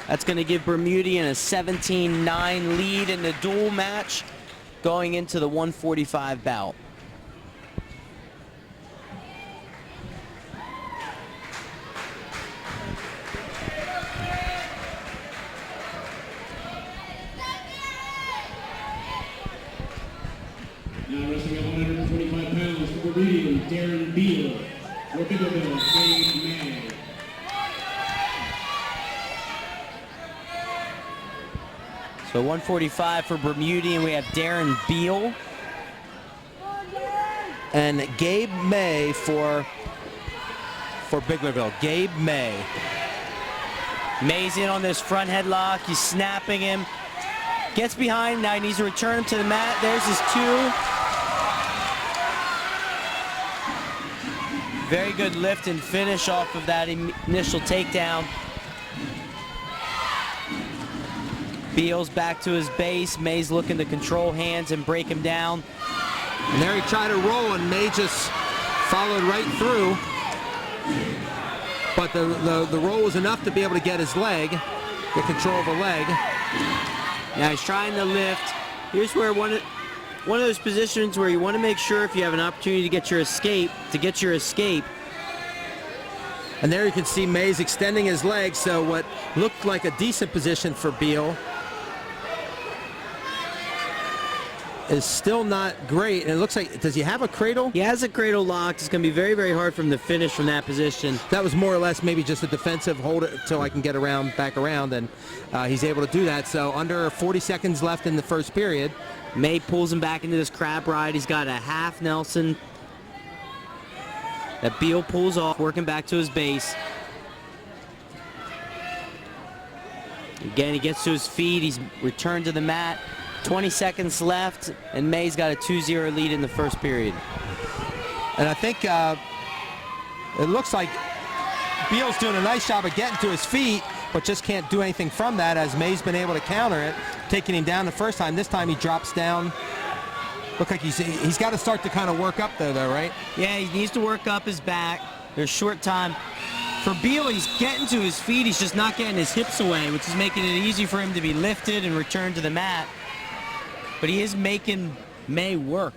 That's going to give Bermudian a 17-9 lead in the dual match going into the 145 bout. Now wrestling at 145 pounds for Bermudian, Darren Beal. For Biglerville, Dave May. So 145 for Bermudian, we have Darren Beal. And Gabe May for Biglerville. Gabe May. Mays in on this front headlock. He's snapping him. Gets behind. Now he needs to return him to the mat. There's his 2. Very good lift and finish off of that initial takedown. Beal's back to his base. Mays looking to control hands and break him down. And there he tried to roll, and May just followed right through. But the roll was enough to be able to get his leg, get control of a leg. Now he's trying to lift. Here's where one of those positions where you want to make sure if you have an opportunity to get your escape, And there you can see Mays extending his leg, so what looked like a decent position for Beal is still not great. And it looks like, does he have a cradle? He has a cradle locked. It's going to be very, very hard for him to finish from that position. That was more or less maybe just a defensive hold it until I can get back around, and he's able to do that. So under 40 seconds left in the first period. May pulls him back into this crab ride. He's got a half Nelson that Beal pulls off, working back to his base. Again, he gets to his feet. He's returned to the mat. 20 seconds left, and May's got a 2-0 lead in the first period. And I think it looks like Beal's doing a nice job of getting to his feet, but just can't do anything from that, as May's been able to counter it, taking him down the first time. This time he drops down. Look like he's got to start to kind of work up there, though, right? Yeah, he needs to work up his back. There's short time. For Beal, he's getting to his feet. He's just not getting his hips away, which is making it easy for him to be lifted and returned to the mat. But he is making May work.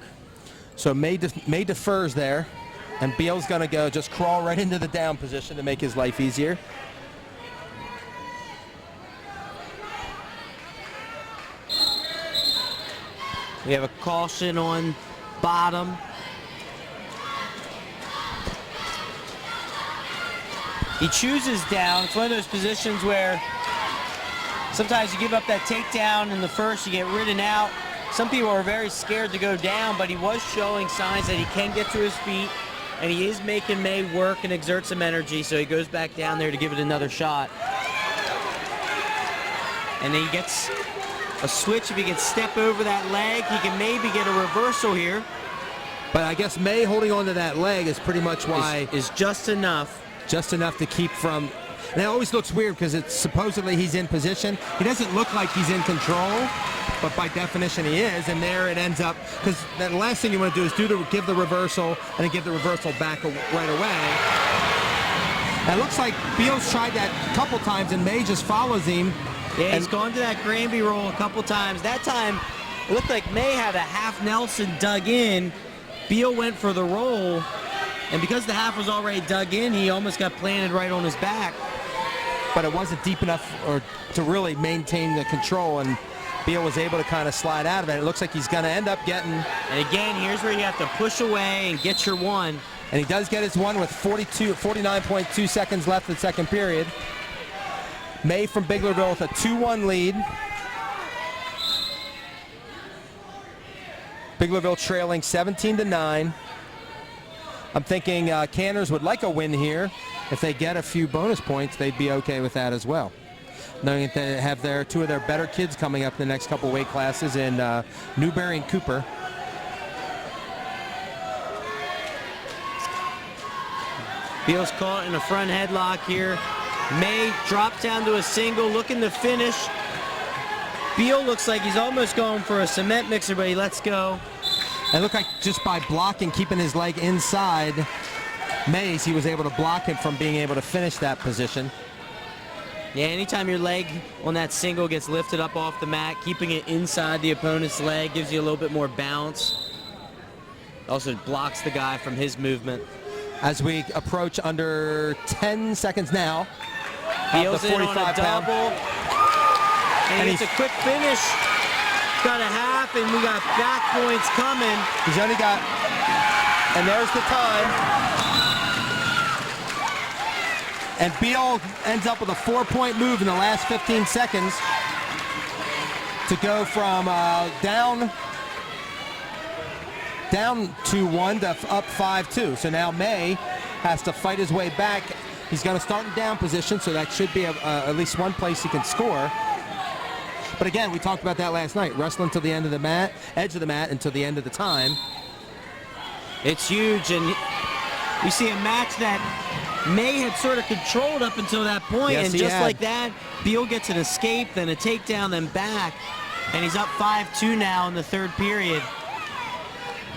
So May defers there, and Beal's going to go just crawl right into the down position to make his life easier. We have a caution on bottom. He chooses down. It's one of those positions where sometimes you give up that takedown in the first, you get ridden out. Some people are very scared to go down, but he was showing signs that he can get to his feet, and he is making May work and exert some energy, so he goes back down there to give it another shot. And then he gets a switch. If he can step over that leg, he can maybe get a reversal here. But I guess May holding on to that leg is pretty much why... Is just enough. Just enough to keep from... And it always looks weird because it's supposedly he's in position. He doesn't look like he's in control, but by definition he is. And there it ends up, because the last thing you want to do is give the reversal and then give the reversal back right away. And it looks like Beal's tried that a couple times and May just follows him. Yeah, he's gone to that Granby roll a couple times. That time, it looked like May had a half Nelson dug in. Beal went for the roll, and because the half was already dug in, he almost got planted right on his back. But it wasn't deep enough to really maintain the control, and Beal was able to kind of slide out of it. It looks like he's going to end up getting... And again, here's where you have to push away and get your one. And he does get his one with 49.2 seconds left in the second period. May from Biglerville with a 2-1 lead. Biglerville trailing 17-9. I'm thinking Canners would like a win here. If they get a few bonus points, they'd be okay with that as well. Knowing that they have two of their better kids coming up in the next couple weight classes in Newberry and Cooper. Beal's caught in a front headlock here. May drops down to a single, looking to finish. Beal looks like he's almost going for a cement mixer, but he lets go. It looked like just by blocking, keeping his leg inside Mays, he was able to block him from being able to finish that position. Yeah, anytime your leg on that single gets lifted up off the mat, keeping it inside the opponent's leg gives you a little bit more bounce. Also blocks the guy from his movement. As we approach under 10 seconds now. Beal's in on a double. And it's a quick finish. Got a half, and we got back points coming. He's only got, and there's the time. And Beal ends up with a 4-point move in the last 15 seconds to go from down 2-1 to up 5-2. So now May has to fight his way back He's going to start in down position, so that should be at least one place he can score. But again, we talked about that last night. Wrestling to the end of the mat, edge of the mat until the end of the time. It's huge, and we see a match that May had sort of controlled up until that point, Yes, and he just had. like that, Beal gets an escape, then a takedown, then back, and he's up 5-2 now in the third period.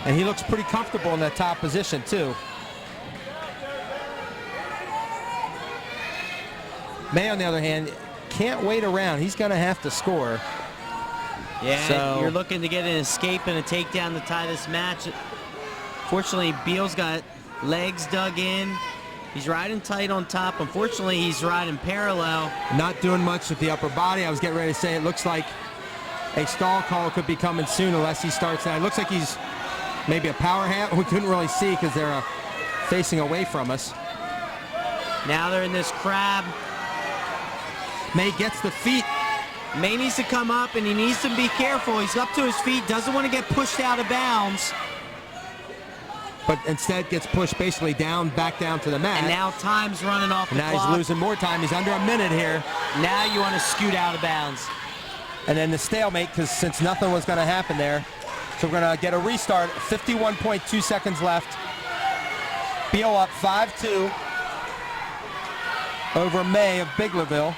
And he looks pretty comfortable in that top position, too. May, on the other hand, can't wait around. He's going to have to score. Yeah, So- you're looking to get an escape and a takedown to tie this match. Fortunately, Beal's got legs dug in. He's riding tight on top. Unfortunately, he's riding parallel. Not doing much with the upper body. I was getting ready to say it looks like a stall call could be coming soon unless he starts now. It looks like he's maybe a power hand. We couldn't really see because they're facing away from us. Now they're in this crab. May gets the feet. May needs to come up, and he needs to be careful. He's up to his feet, doesn't want to get pushed out of bounds. But instead gets pushed basically down, back down to the mat. And now time's running off the Now clock. he's losing more time. He's under a minute here. Now you want to scoot out of bounds. And then the stalemate, because since nothing was going to happen there. So we're going to get a restart. 51.2 seconds left. Beal up 5-2 over May of Biglerville.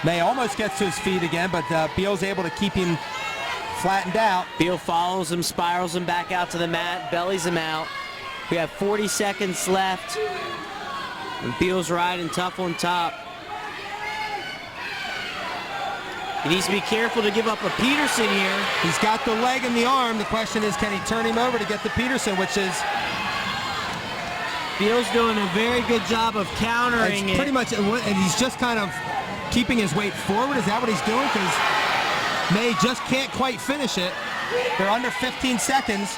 May almost gets to his feet again, but Beal's able to keep him flattened out. Beal follows him, spirals him back out to the mat, bellies him out. We have 40 seconds left. And Beal's riding tough on top. He needs to be careful to give up a Peterson here. He's got the leg and the arm. The question is, can he turn him over to get the Peterson, which is Beal's doing a very good job of countering it's pretty it. much, and he's just kind of keeping his weight forward. Is that what he's doing? Because May just can't quite finish it. They're under 15 seconds.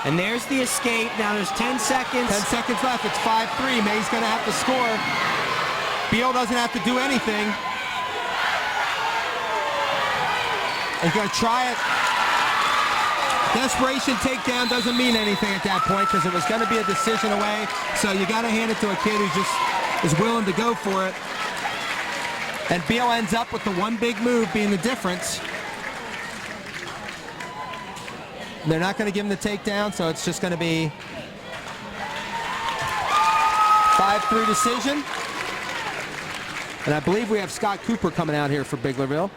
And there's the escape. Now there's 10 seconds. 10 seconds left. It's 5-3. May's going to have to score. Beal doesn't have to do anything. He's going to try it. Desperation takedown doesn't mean anything at that point because it was going to be a decision away. So you got to hand it to a kid who just is willing to go for it. And Beal ends up with the one big move being the difference. They're not going to give him the takedown, so it's just going to be 5-3 decision. And I believe we have Scott Cooper coming out here for Biglerville.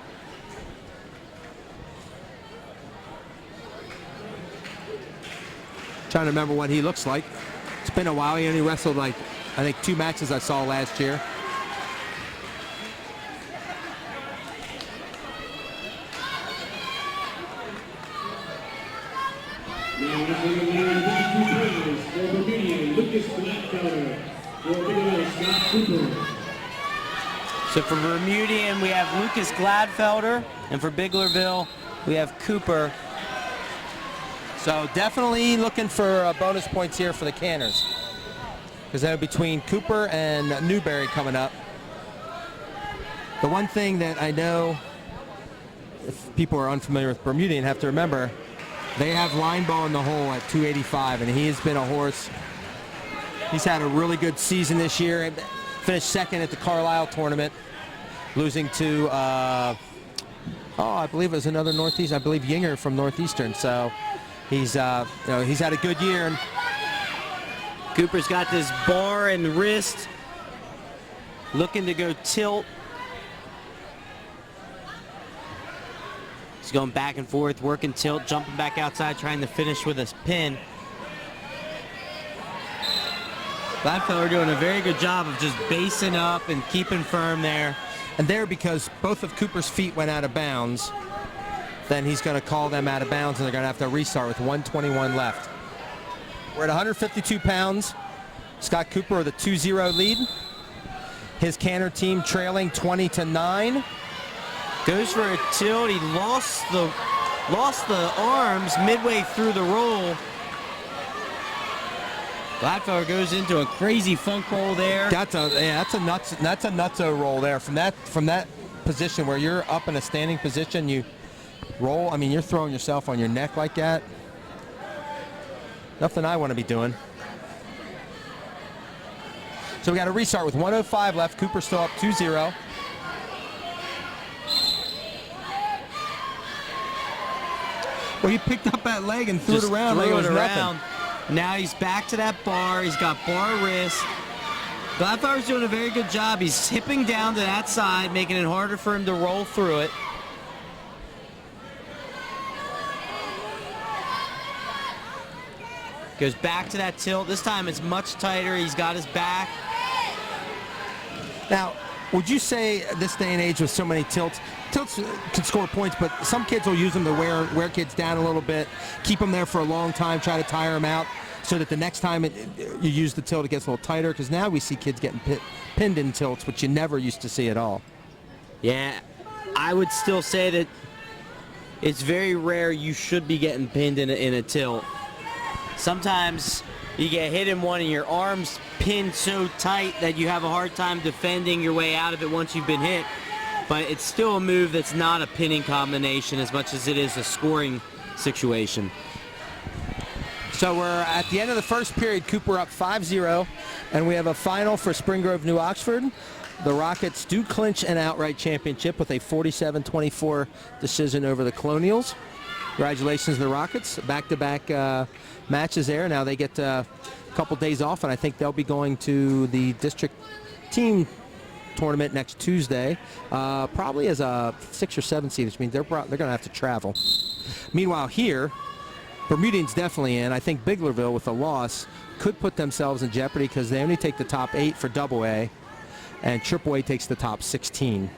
Trying to remember what he looks like. It's been a while. He only wrestled like, I think, 2 matches I saw last year. Now wrestling in there in these 2 rounds for Bermudian, Lucas Gladfelder. For Biglerville, Scott Cooper. So for Bermudian, we have Lucas Gladfelder. And for Biglerville, we have Cooper. So definitely looking for bonus points here for the Canners. Because they're between Cooper and Newberry coming up. The one thing that I know, if people are unfamiliar with Bermudian, have to remember, they have line ball in the hole at 285, and he has been a horse. He's had a really good season this year. Finished second at the Carlisle tournament, losing to, I believe it was another Northeast. I believe Yinger from Northeastern. So he's, he's had a good year. And Cooper's got this bar and wrist, looking to go tilt. He's going back and forth, working tilt, jumping back outside, trying to finish with a pin. Gladfelder doing a very good job of just basing up and keeping firm there. And there, because both of Cooper's feet went out of bounds, then he's going to call them out of bounds, and they're going to have to restart with 121 left. We're at 152 pounds. Scott Cooper with a 2-0 lead. His Canner team trailing 20-9. Goes for a tilt. He lost the arms midway through the roll. Gladfelder goes into a crazy funk roll there. That's a nutso roll there from that position where you're up in a standing position. You roll. I mean, you're throwing yourself on your neck like that. Nothing I want to be doing. So we got a restart with 1:05 left. Cooper still up 2-0. Well, he picked up that leg and threw Just it around like it threw was it nothing. around. Now he's back to that bar. He's got bar wrist. Gladfeller's doing a very good job. He's hipping down to that side, making it harder for him to roll through it. Goes back to that tilt. This time it's much tighter. He's got his back. Now, would you say this day and age with so many tilts can score points, but some kids will use them to wear kids down a little bit, keep them there for a long time, try to tire them out, so that the next time you use the tilt, it gets a little tighter, because now we see kids getting pinned in tilts, which you never used to see at all. Yeah, I would still say that it's very rare you should be getting pinned in a tilt. Sometimes you get hit in one and your arm's pinned so tight that you have a hard time defending your way out of it once you've been hit. But it's still a move that's not a pinning combination as much as it is a scoring situation. So we're at the end of the first period. Cooper up 5-0, and we have a final for Spring Grove, New Oxford. The Rockets do clinch an outright championship with a 47-24 decision over the Colonials. Congratulations to the Rockets. Back-to-back matches there. Now they get a couple days off, and I think they'll be going to the district team tournament next Tuesday, probably as a 6 or 7 seed, which means they're going to have to travel. Meanwhile here, Bermudian's definitely in. I think Biglerville, with a loss, could put themselves in jeopardy because they only take the top 8 for AA, and AAA takes the top 16.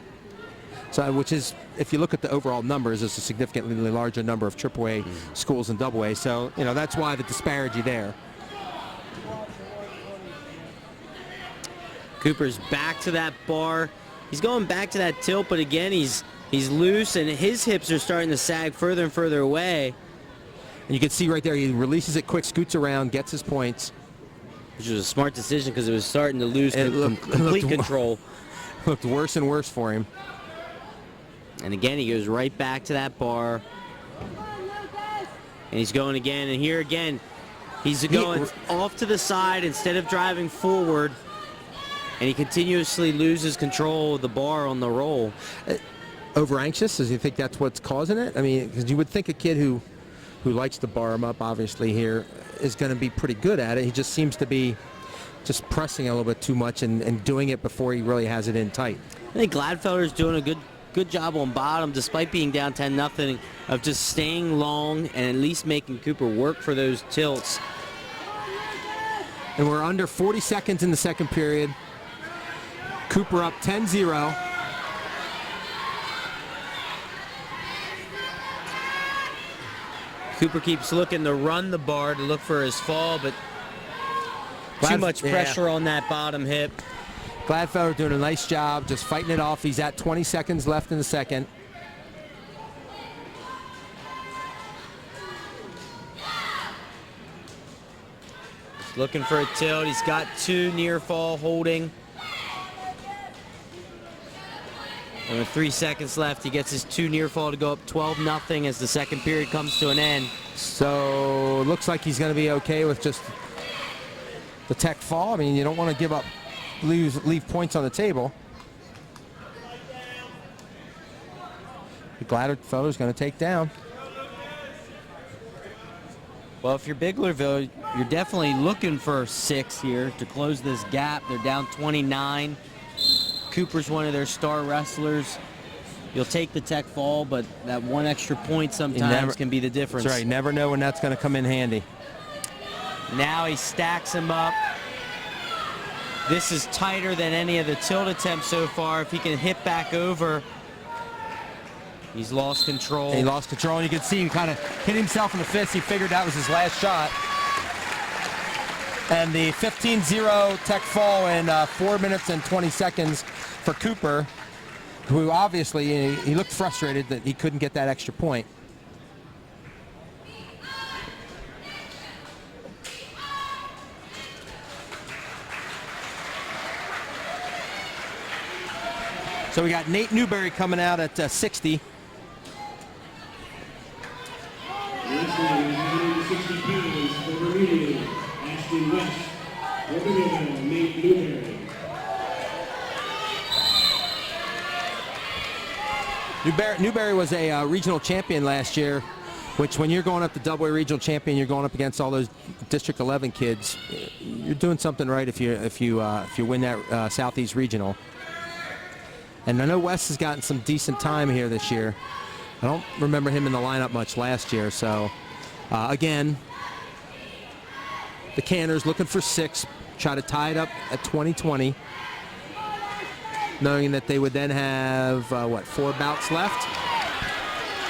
So, which is, if you look at the overall numbers, it's a significantly larger number of AAA schools than AA. So, you know, that's why the disparity there. Cooper's back to that bar. He's going back to that tilt, but again, he's loose, and his hips are starting to sag further and further away. And you can see right there, he releases it quick, scoots around, gets his points. Which was a smart decision because it was starting to lose complete control. Looked worse and worse for him. And again, he goes right back to that bar. And he's going again, and here again, he's going off to the side instead of driving forward. And he continuously loses control of the bar on the roll. Over anxious? Does you think that's what's causing it? I mean, because you would think a kid who likes to bar him up, obviously, here, is going to be pretty good at it. He just seems to be just pressing a little bit too much and doing it before he really has it in tight. I think Gladfeller's doing a good job on bottom, despite being down 10-0, of just staying long and at least making Cooper work for those tilts. And we're under 40 seconds in the second period. Cooper up 10-0. Cooper keeps looking to run the bar to look for his fall, but too much pressure on that bottom hip. Gladfeller doing a nice job just fighting it off. He's at 20 seconds left in the second. He's looking for a tilt. He's got 2 near fall holding. And with 3 seconds left, he gets his 2 near fall to go up 12-0 as the second period comes to an end. So looks like he's going to be okay with just the tech fall. I mean, you don't want to leave points on the table. The Gladfeller's going to take down. Well, if you're Biglerville, you're definitely looking for 6 here to close this gap. They're down 29. Cooper's one of their star wrestlers. You'll take the tech fall, but that 1 extra point sometimes can be the difference. That's right. Never know when that's going to come in handy. Now he stacks him up. This is tighter than any of the tilt attempts so far. If he can hit back over, he's lost control. He lost control, and you can see him kind of hit himself in the fist. He figured that was his last shot. And the 15-0 tech fall in 4 minutes and 20 seconds for Cooper, who obviously, he looked frustrated that he couldn't get that extra point. So we got Nate Newberry coming out at 60. Wrestling 160 pounds for Bermudian. Weston West. For Biglerville, Nate Newberry. Newberry was a regional champion last year, which when you're going up to Double A regional champion, you're going up against all those District 11 kids. You're doing something right if you win that Southeast regional. And I know West has gotten some decent time here this year. I don't remember him in the lineup much last year. So again, the Canners looking for 6, try to tie it up at 20-20. Knowing that they would then have, 4 bouts left.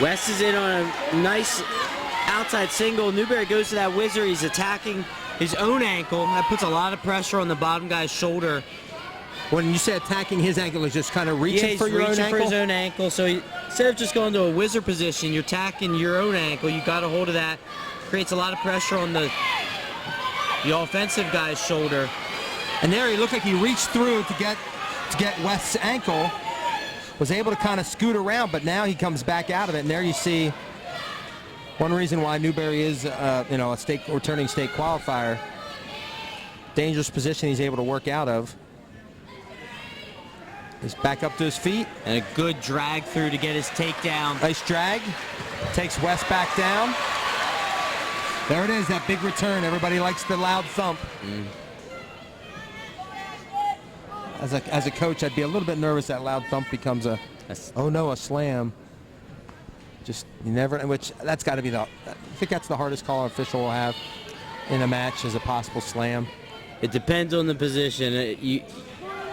West is in on a nice outside single. Newberry goes to that whizzer. He's attacking his own ankle. That puts a lot of pressure on the bottom guy's shoulder. When you say attacking his ankle, is just kind of reaching for your own ankle? Yeah, he's reaching for his own ankle. So instead of just going to a whizzer position, you're attacking your own ankle. You got a hold of that. Creates a lot of pressure on the offensive guy's shoulder. And there he looked like he reached through to get West's ankle, was able to kind of scoot around, but now he comes back out of it. And there you see one reason why Newberry is, a returning state qualifier. Dangerous position he's able to work out of. He's back up to his feet. And a good drag through to get his takedown. Nice drag. Takes West back down. There it is, that big return. Everybody likes the loud thump. As a coach, I'd be a little bit nervous that loud thump becomes a slam. Just, you never, which that's got to be I think that's the hardest call an official will have in a match, is a possible slam. It depends on the position.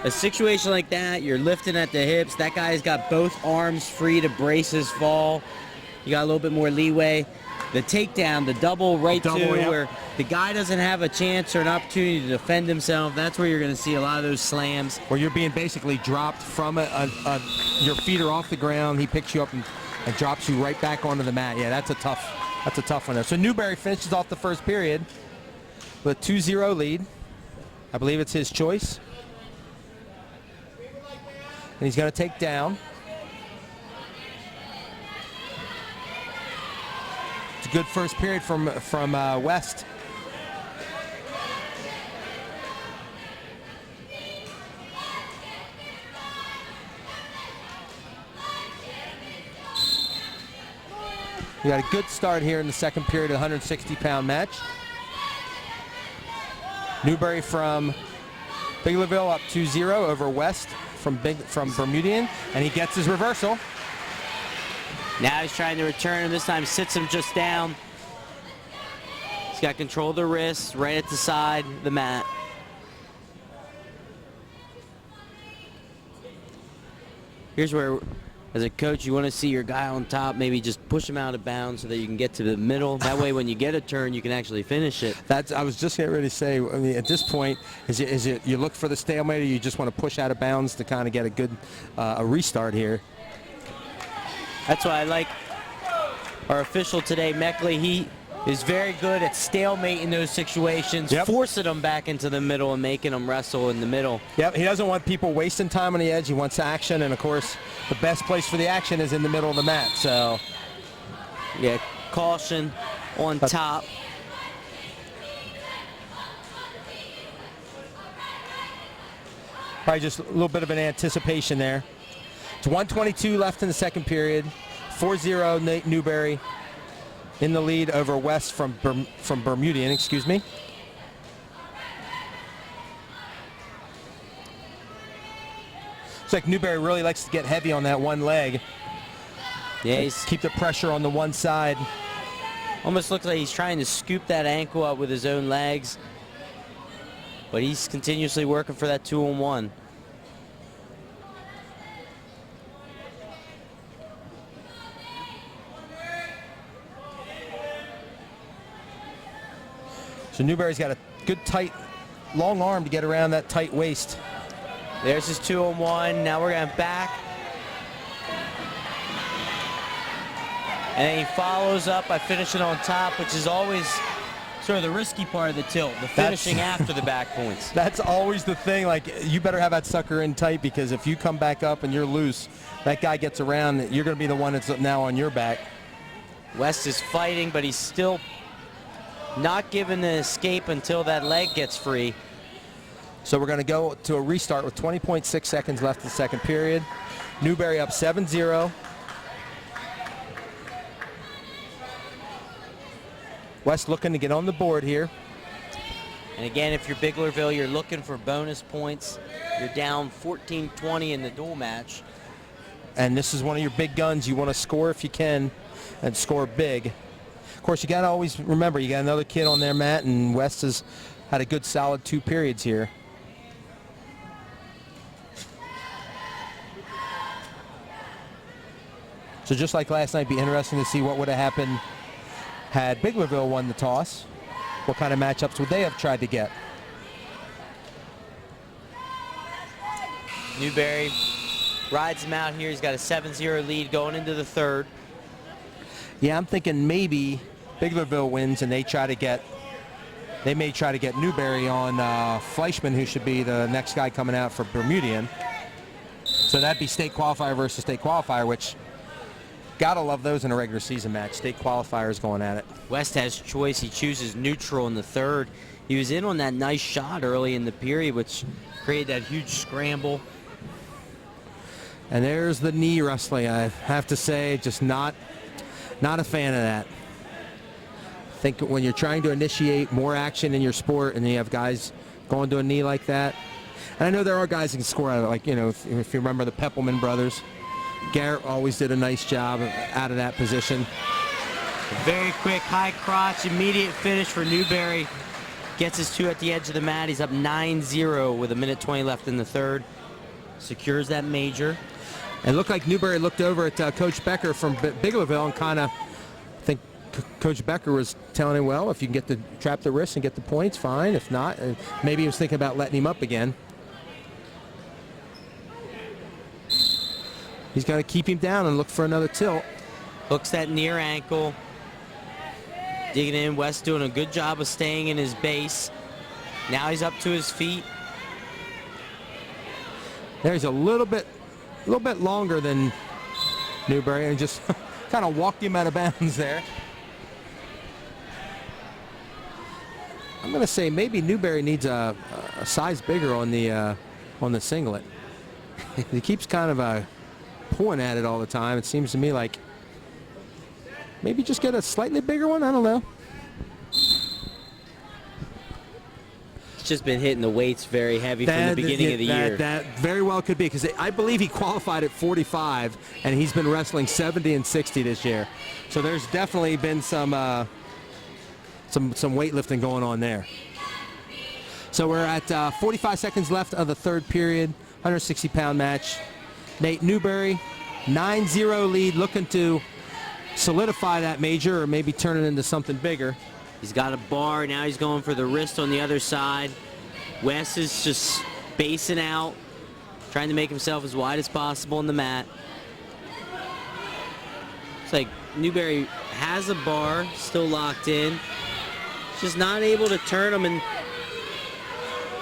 A situation like that, you're lifting at the hips. That guy's got both arms free to brace his fall. You got a little bit more leeway. The takedown, the double where the guy doesn't have a chance or an opportunity to defend himself. That's where you're going to see a lot of those slams. Where you're being basically dropped from your feet are off the ground. He picks you up and drops you right back onto the mat. Yeah, that's a tough one there. So Newberry finishes off the first period with a 2-0 lead. I believe it's his choice. And he's going to take down. It's a good first period from West. We got a good start here in the second period, a 160-pound match. Newberry from Biglerville up 2-0 over West from Bermudian, and he gets his reversal. Now he's trying to return him. This time sits him just down. He's got control of the wrist right at the side of the mat. Here's where, as a coach, you want to see your guy on top, maybe just push him out of bounds so that you can get to the middle. That way when you get a turn, you can actually finish it. I was just getting ready to say, I mean, at this point, is it you look for the stalemate, or you just want to push out of bounds to kind of get a good a restart here? That's why I like our official today, Meckley. He is very good at stalemate in those situations, forcing them back into the middle and making them wrestle in the middle. Yep, he doesn't want people wasting time on the edge. He wants action, and of course, the best place for the action is in the middle of the mat. So, yeah, caution on top. Probably just a little bit of an anticipation there. It's 1:22 left in the second period. 4-0 Nate Newberry in the lead over West from Bermudian, excuse me. Looks like Newberry really likes to get heavy on that one leg. Yeah, keep the pressure on the one side. Almost looks like he's trying to scoop that ankle up with his own legs. But he's continuously working for that 2-on-1. So Newberry's got a good tight, long arm to get around that tight waist. There's his 2-on-1. Now we're going back. And then he follows up by finishing on top, which is always sort of the risky part of the tilt, the finishing after the back points. That's always the thing. Like, you better have that sucker in tight, because if you come back up and you're loose, that guy gets around, you're going to be the one that's now on your back. West is fighting, but he's still not giving the escape until that leg gets free. So we're going to go to a restart with 20.6 seconds left in the second period. Newberry up 7-0. West looking to get on the board here. And again, if you're Biglerville, you're looking for bonus points. You're down 14-20 in the dual match. And this is one of your big guns. You want to score if you can and score big. Of course, you got to always remember, you got another kid on there, Matt, and West has had a good solid 2 periods here. So just like last night, be interesting to see what would have happened had Biglerville won the toss. What kind of matchups would they have tried to get? Newberry rides him out here. He's got a 7-0 lead going into the third. Yeah, I'm thinking maybe Biglerville wins and they may try to get Newberry on Fleischman, who should be the next guy coming out for Bermudian. So that'd be state qualifier versus state qualifier, which gotta love those in a regular season match. State qualifiers going at it. West has choice. He chooses neutral in the third. He was in on that nice shot early in the period, which created that huge scramble. And there's the knee wrestling. I have to say, just not a fan of that. I think when you're trying to initiate more action in your sport and you have guys going to a knee like that, and I know there are guys that can score out of it, like, you know, if you remember the Peppelman brothers. Garrett always did a nice job out of that position. Very quick high crotch, immediate finish for Newberry. Gets his 2 at the edge of the mat. He's up 9-0 with 1:20 left in the third. Secures that major. And it looked like Newberry looked over at Coach Becker from Biglerville and kind of, I think Coach Becker was telling him, well, if you can get the trap the wrist and get the points, fine. If not, maybe he was thinking about letting him up again. He's got to keep him down and look for another tilt. Hooks that near ankle. Digging in. West doing a good job of staying in his base. Now he's up to his feet. There's a little bit longer than Newberry, and just kind of walked him out of bounds there. I'm going to say maybe Newberry needs a size bigger on the singlet. He keeps kind of pulling at it all the time. It seems to me like maybe just get a slightly bigger one. I don't know. He's just been hitting the weights very heavy from the beginning of the year. That very well could be, because I believe he qualified at 45, and he's been wrestling 70 and 60 this year. So there's definitely been some weightlifting going on there. So we're at 45 seconds left of the third period, 160-pound match. Nate Newberry, 9-0 lead, looking to solidify that major or maybe turn it into something bigger. He's got a bar. Now he's going for the wrist on the other side. Wes is just spacing out, trying to make himself as wide as possible on the mat. It's like Newberry has a bar, still locked in. Just not able to turn him. And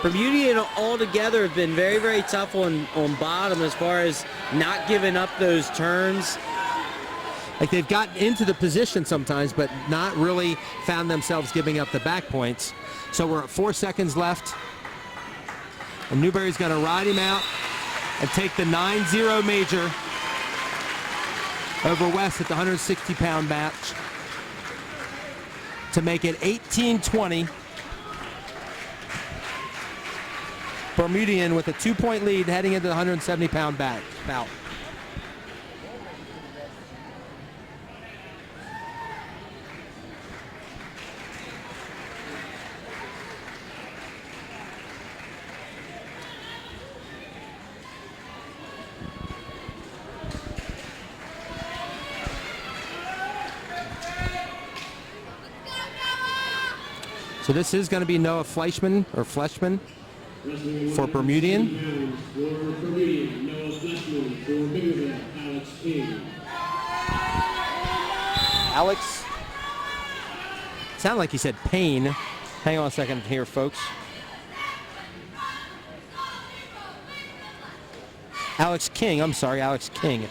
Bermudian altogether have been very, very tough on bottom as far as not giving up those turns. Like, they've gotten into the position sometimes, but not really found themselves giving up the back points. So we're at 4 seconds left. And Newberry's going to ride him out and take the 9-0 major over West at the 160-pound match to make it 18-20. Bermudian with a 2-point lead heading into the 170-pound bout. So this is going to be Noah Fleischman for Bermudian. For Bermudian, Noah Fleischman. For Biglerville, Alex King. Alex, sounded like he said Payne. Hang on a second here, folks. Alex King, Alex King.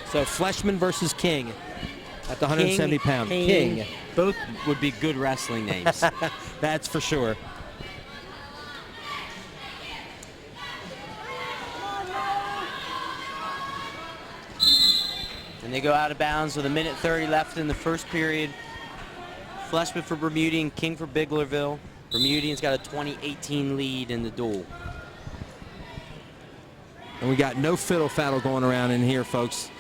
So Fleischman versus King at the 170 pound. King. Both would be good wrestling names. That's for sure. And they go out of bounds with 1:30 left in the first period. Fleshman for Bermudian, King for Biglerville. Bermudian's got a 20-18 lead in the duel. And we got no fiddle faddle going around in here, folks.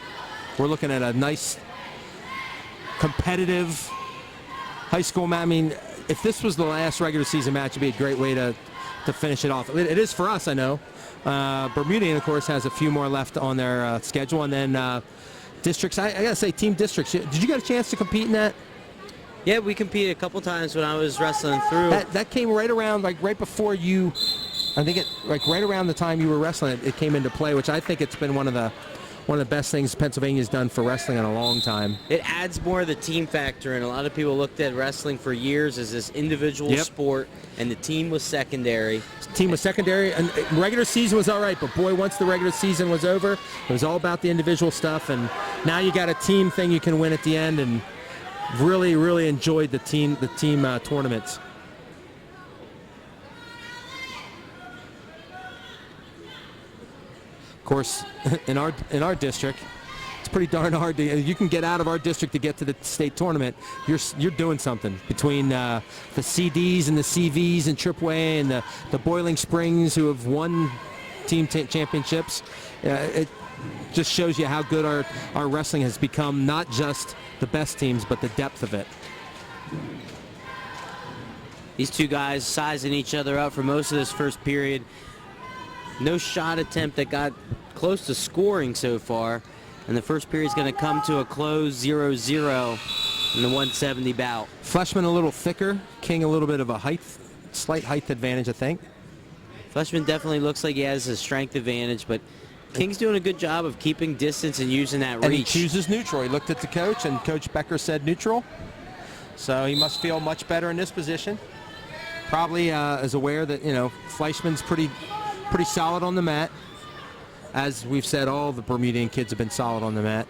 We're looking at a nice, competitive high school match. I mean, if this was the last regular season match, it'd be a great way to finish it off. It is for us, I know. Bermudian, of course, has a few more left on their schedule. And then districts, I got to say, team districts. Did you get a chance to compete in that? Yeah, we competed a couple times when I was wrestling through. That came right around, like right before you, I think like right around the time you were wrestling, it came into play, which I think it's been one of the best things Pennsylvania's done for wrestling in a long time. It adds more of the team factor, and a lot of people looked at wrestling for years as this individual sport, and the team was secondary. Team was secondary, and regular season was all right, but boy, once the regular season was over, it was all about the individual stuff, and now you got a team thing you can win at the end, and really, really enjoyed the team tournaments. Of course, in our district, it's pretty darn hard to. You can get out of our district to get to the state tournament. You're doing something between the CDs and the CVs and AAA and the Boiling Springs, who have won team championships. It just shows you how good our wrestling has become, not just the best teams, but the depth of it. These two guys sizing each other up for most of this first period. No shot attempt that got close to scoring so far. And the first period is going to come to a close 0-0 in the 170 bout. Fleshman a little thicker, King a little bit of a slight height advantage, I think. Fleshman definitely looks like he has a strength advantage, but King's doing a good job of keeping distance and using that reach. And he chooses neutral. He looked at the coach, and Coach Becker said neutral. So he must feel much better in this position. Probably is aware that, Fleshman's pretty solid on the mat. As we've said, all the Bermudian kids have been solid on the mat.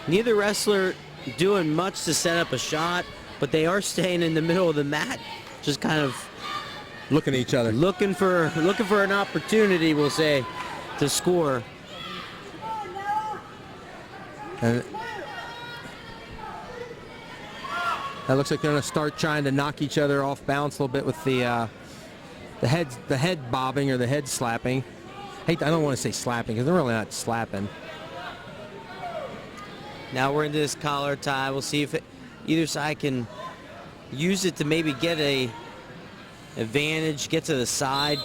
Neither wrestler doing much to set up a shot, but they are staying in the middle of the mat, just kind of looking at each other, looking for an opportunity, we'll say, to score. And that looks like they're going to start trying to knock each other off balance a little bit with the head bobbing or the head slapping. I don't want to say slapping because they're really not slapping. Now we're into this collar tie. We'll see if either side can use it to maybe get a advantage, get to the side.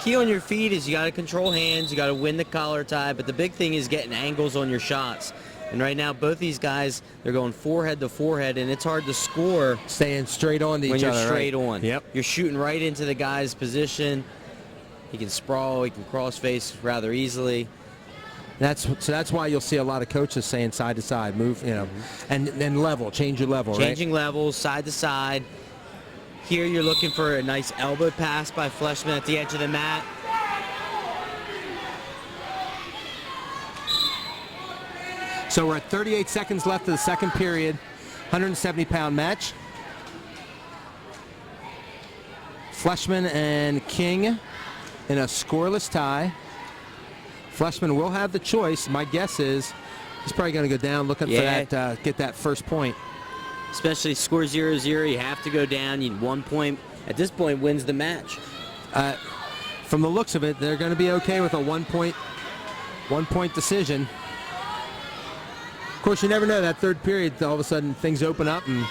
Key on your feet is you got to control hands, you got to win the collar tie, but the big thing is getting angles on your shots. And right now, both these guys, they're going forehead to forehead, and it's hard to score. Staying straight on to when each you're other, straight right? on. Yep. You're shooting right into the guy's position. He can sprawl, he can cross face rather easily. That's why you'll see a lot of coaches saying side to side, move, and then level, change your level, Changing levels, side to side. Here you're looking for a nice elbow pass by Fleshman at the edge of the mat. So we're at 38 seconds left of the second period, 170-pound match. Fleshman and King in a scoreless tie. Fleshman will have the choice. My guess is he's probably going to go down looking for that, get that first point. Especially score 0-0, you have to go down. You need 1 point. At this point, wins the match. From the looks of it, they're going to be okay with a one point decision. Of course, you never know. That third period, all of a sudden, things open up. And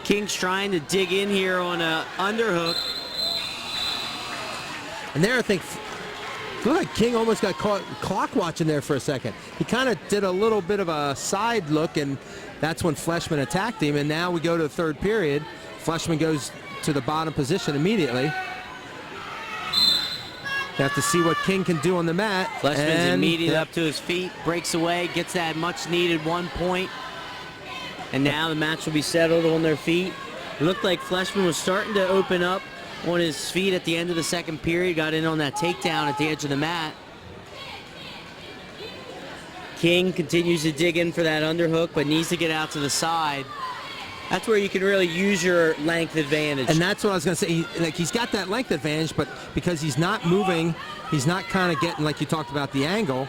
King's trying to dig in here on a underhook. And there, I think, it looked like King almost got caught clock watching there for a second. He kind of did a little bit of a side look, and that's when Fleshman attacked him. And now we go to the third period. Fleshman goes to the bottom position immediately. You have to see what King can do on the mat. Fleshman's immediately up to his feet, breaks away, gets that much-needed 1 point. And now the match will be settled on their feet. It looked like Fleshman was starting to open up on his feet at the end of the second period, got in on that takedown at the edge of the mat. King continues to dig in for that underhook, but needs to get out to the side. That's where you can really use your length advantage. And that's what I was going to say. He's got that length advantage, but because he's not moving, he's not kind of getting, like you talked about, the angle.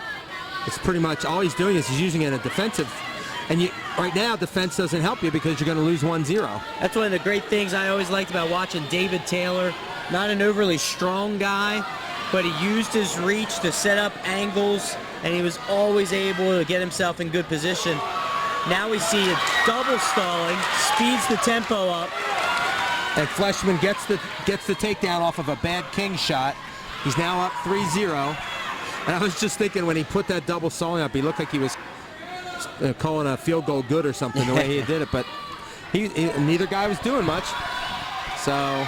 It's pretty much all he's doing is he's using it in a defensive. And right now, defense doesn't help you because you're going to lose 1-0. That's one of the great things I always liked about watching David Taylor. Not an overly strong guy, but he used his reach to set up angles, and he was always able to get himself in good position. Now we see a double stalling, speeds the tempo up. And Fleshman gets the takedown off of a bad King shot. He's now up 3-0. And I was just thinking when he put that double stalling up, he looked like he was calling a field goal good or something, the way he did it. But neither guy was doing much. So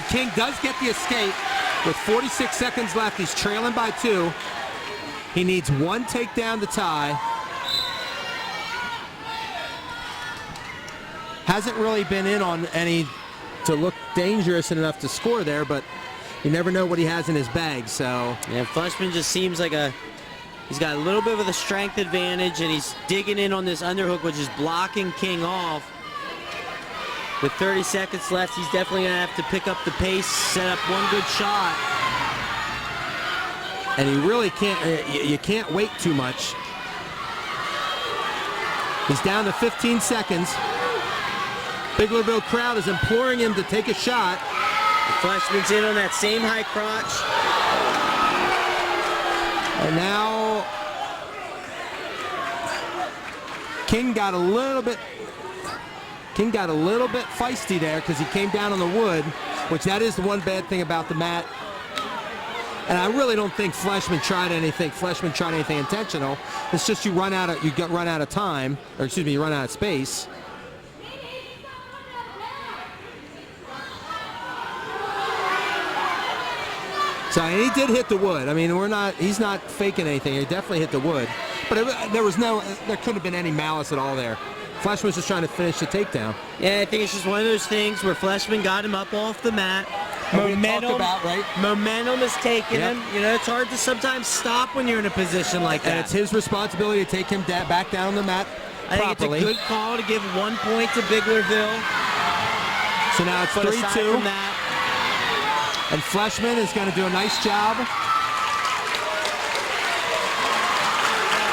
King does get the escape with 46 seconds left. He's trailing by 2. He needs 1 takedown to tie. Hasn't really been in on any to look dangerous enough to score there, but you never know what he has in his bag. So yeah, Fleshman just seems like he's got a little bit of a strength advantage, and he's digging in on this underhook, which is blocking King off. With 30 seconds left, he's definitely going to have to pick up the pace, set up one good shot. And he really can't, you can't wait too much. He's down to 15 seconds. Biglerville crowd is imploring him to take a shot. Fleshman's in on that same high crotch. And now King got a little bit feisty there because he came down on the wood, which that is the one bad thing about the mat. And I really don't think Fleshman tried anything intentional. It's just you run out of time, or excuse me, you run out of space. So he did hit the wood. I mean, he's not faking anything. He definitely hit the wood. But there couldn't have been any malice at all there. Fleshman was just trying to finish the takedown. Yeah, I think it's just one of those things where Fleshman got him up off the mat. Momentum is taking him. You know, it's hard to sometimes stop when you're in a position like that. And it's his responsibility to take him back down on the mat I think properly. It's a good call to give 1 point to Biglerville. So now it's 3-2. And Fleshman is going to do a nice job.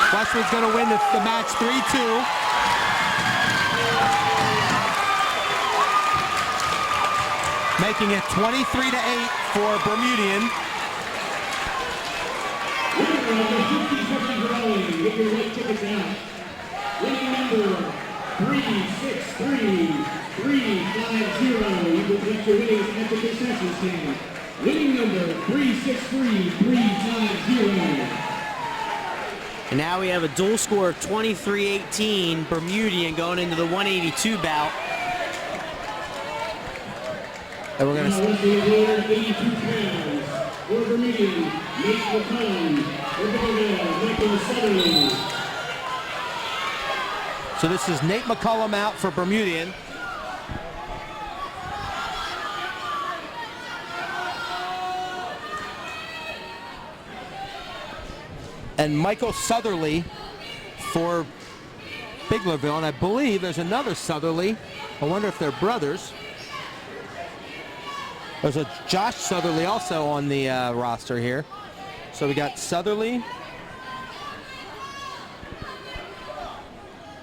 Fleshman's going to win the match 3-2. Making it 23-8 for Bermudian. Winning number 363-350. You will collect your winnings at the concession stand. Winning number 363-350. And now we have a dual score of 23-18, Bermudian going into the 182 bout. And we're going to see 82 pounds for Bermudian, Nate McCollum. For Biglerville, Michael Sutherland. So this is Nate McCollum out for Bermudian. And Michael Southerly for Biglerville. And I believe there's another Southerly. I wonder if they're brothers. There's a Josh Southerly also on the roster here. So we got Southerly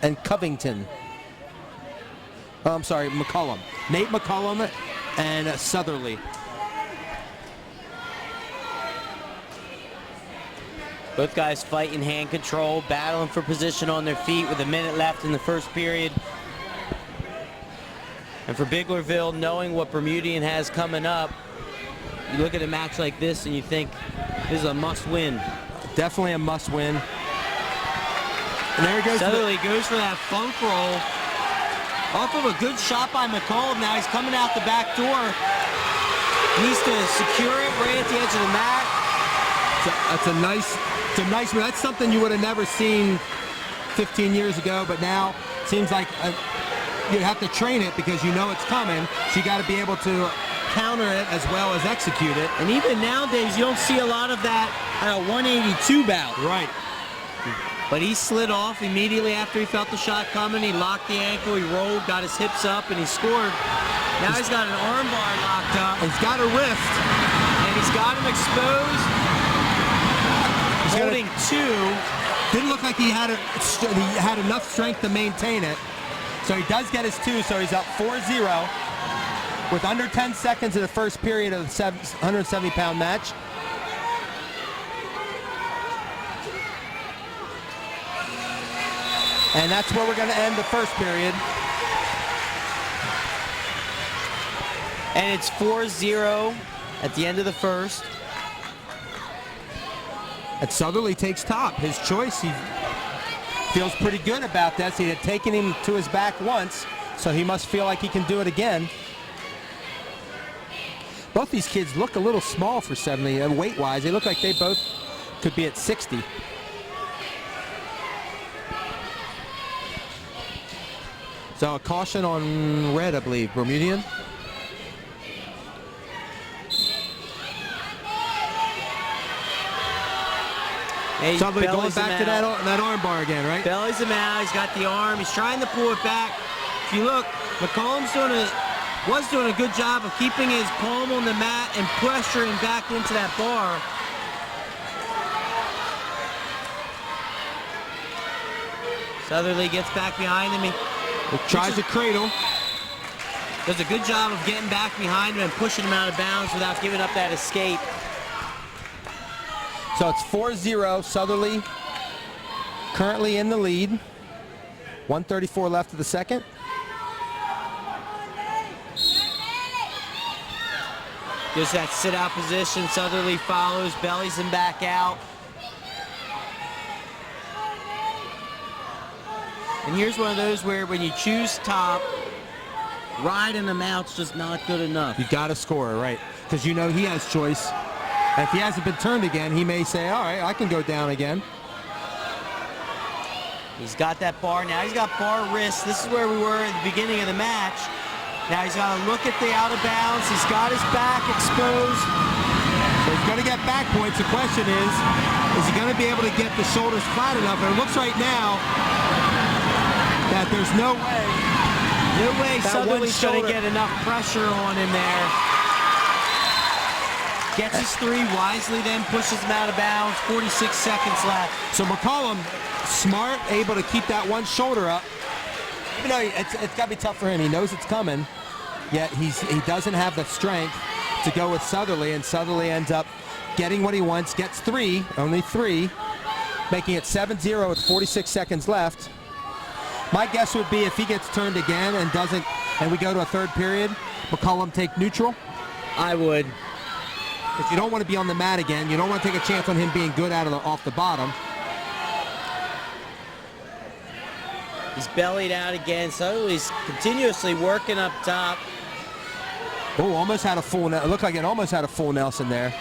and Covington. Oh, I'm sorry, McCollum. Nate McCollum and Southerly. Both guys fighting hand control, battling for position on their feet with a minute left in the first period. And for Biglerville, knowing what Bermudian has coming up, you look at a match like this and you think, this is a must-win. Definitely a must-win. And there he goes. Southerly goes for that funk roll. Off of a good shot by McCollum. Now he's coming out the back door. Needs to secure it right at the edge of the mat. That's a nice move. That's something you would have never seen 15 years ago, but now it seems like you have to train it because you know it's coming. So you got to be able to counter it as well as execute it. And even nowadays, you don't see a lot of that 182 bout. Right. But he slid off immediately after he felt the shot coming. He locked the ankle, he rolled, got his hips up, and he scored. Now he's got an arm bar locked up. He's got a wrist. And he's got him exposed. He's holding two. Didn't look like he had enough strength to maintain it. So he does get his two, so he's up 4-0 with under 10 seconds in the first period of the 170-pound match. And that's where we're going to end the first period. And it's 4-0 at the end of the first. And Southerly takes top. His choice, he feels pretty good about this. He had taken him to his back once, so he must feel like he can do it again. Both these kids look a little small for 70, and weight-wise, they look like they both could be at 60. So a caution on red, I believe. Bermudian. Hey, Southerly going back to that arm bar again, right? Bellies him out. He's got the arm. He's trying to pull it back. If you look, McCollum's was doing a good job of keeping his palm on the mat and pressuring back into that bar. Southerly gets back behind him. He tries to cradle. Does a good job of getting back behind him and pushing him out of bounds without giving up that escape. So it's 4-0. Southerly currently in the lead. 1:34 left of the second. Just that sit-out position. Southerly follows, bellies him back out. And here's one of those where when you choose top, riding him out's just not good enough. You got to score, right? Because you know he has choice. And if he hasn't been turned again, he may say, all right, I can go down again. He's got that bar now. He's got bar wrist. This is where we were at the beginning of the match. Now he's got to look at the out of bounds. He's got his back exposed. So he's going to get back points. The question is he going to be able to get the shoulders flat enough? And it looks right now that there's no way. No way Southerly's going to get enough pressure on him there. Gets his three wisely, then pushes him out of bounds. 46 seconds left. So McCollum, smart, able to keep that one shoulder up. Even though it's got to be tough for him. He knows it's coming, yet he doesn't have the strength to go with Southerly, and Southerly ends up getting what he wants, gets three, only three, making it 7-0 with 46 seconds left. My guess would be if he gets turned again and we go to a third period, McCollum take neutral. I would. Because you don't want to be on the mat again. You don't want to take a chance on him being good off the bottom. He's bellied out again. Southerly's continuously working up top. Oh, almost had a full. It looked like it almost had a full Nelson there.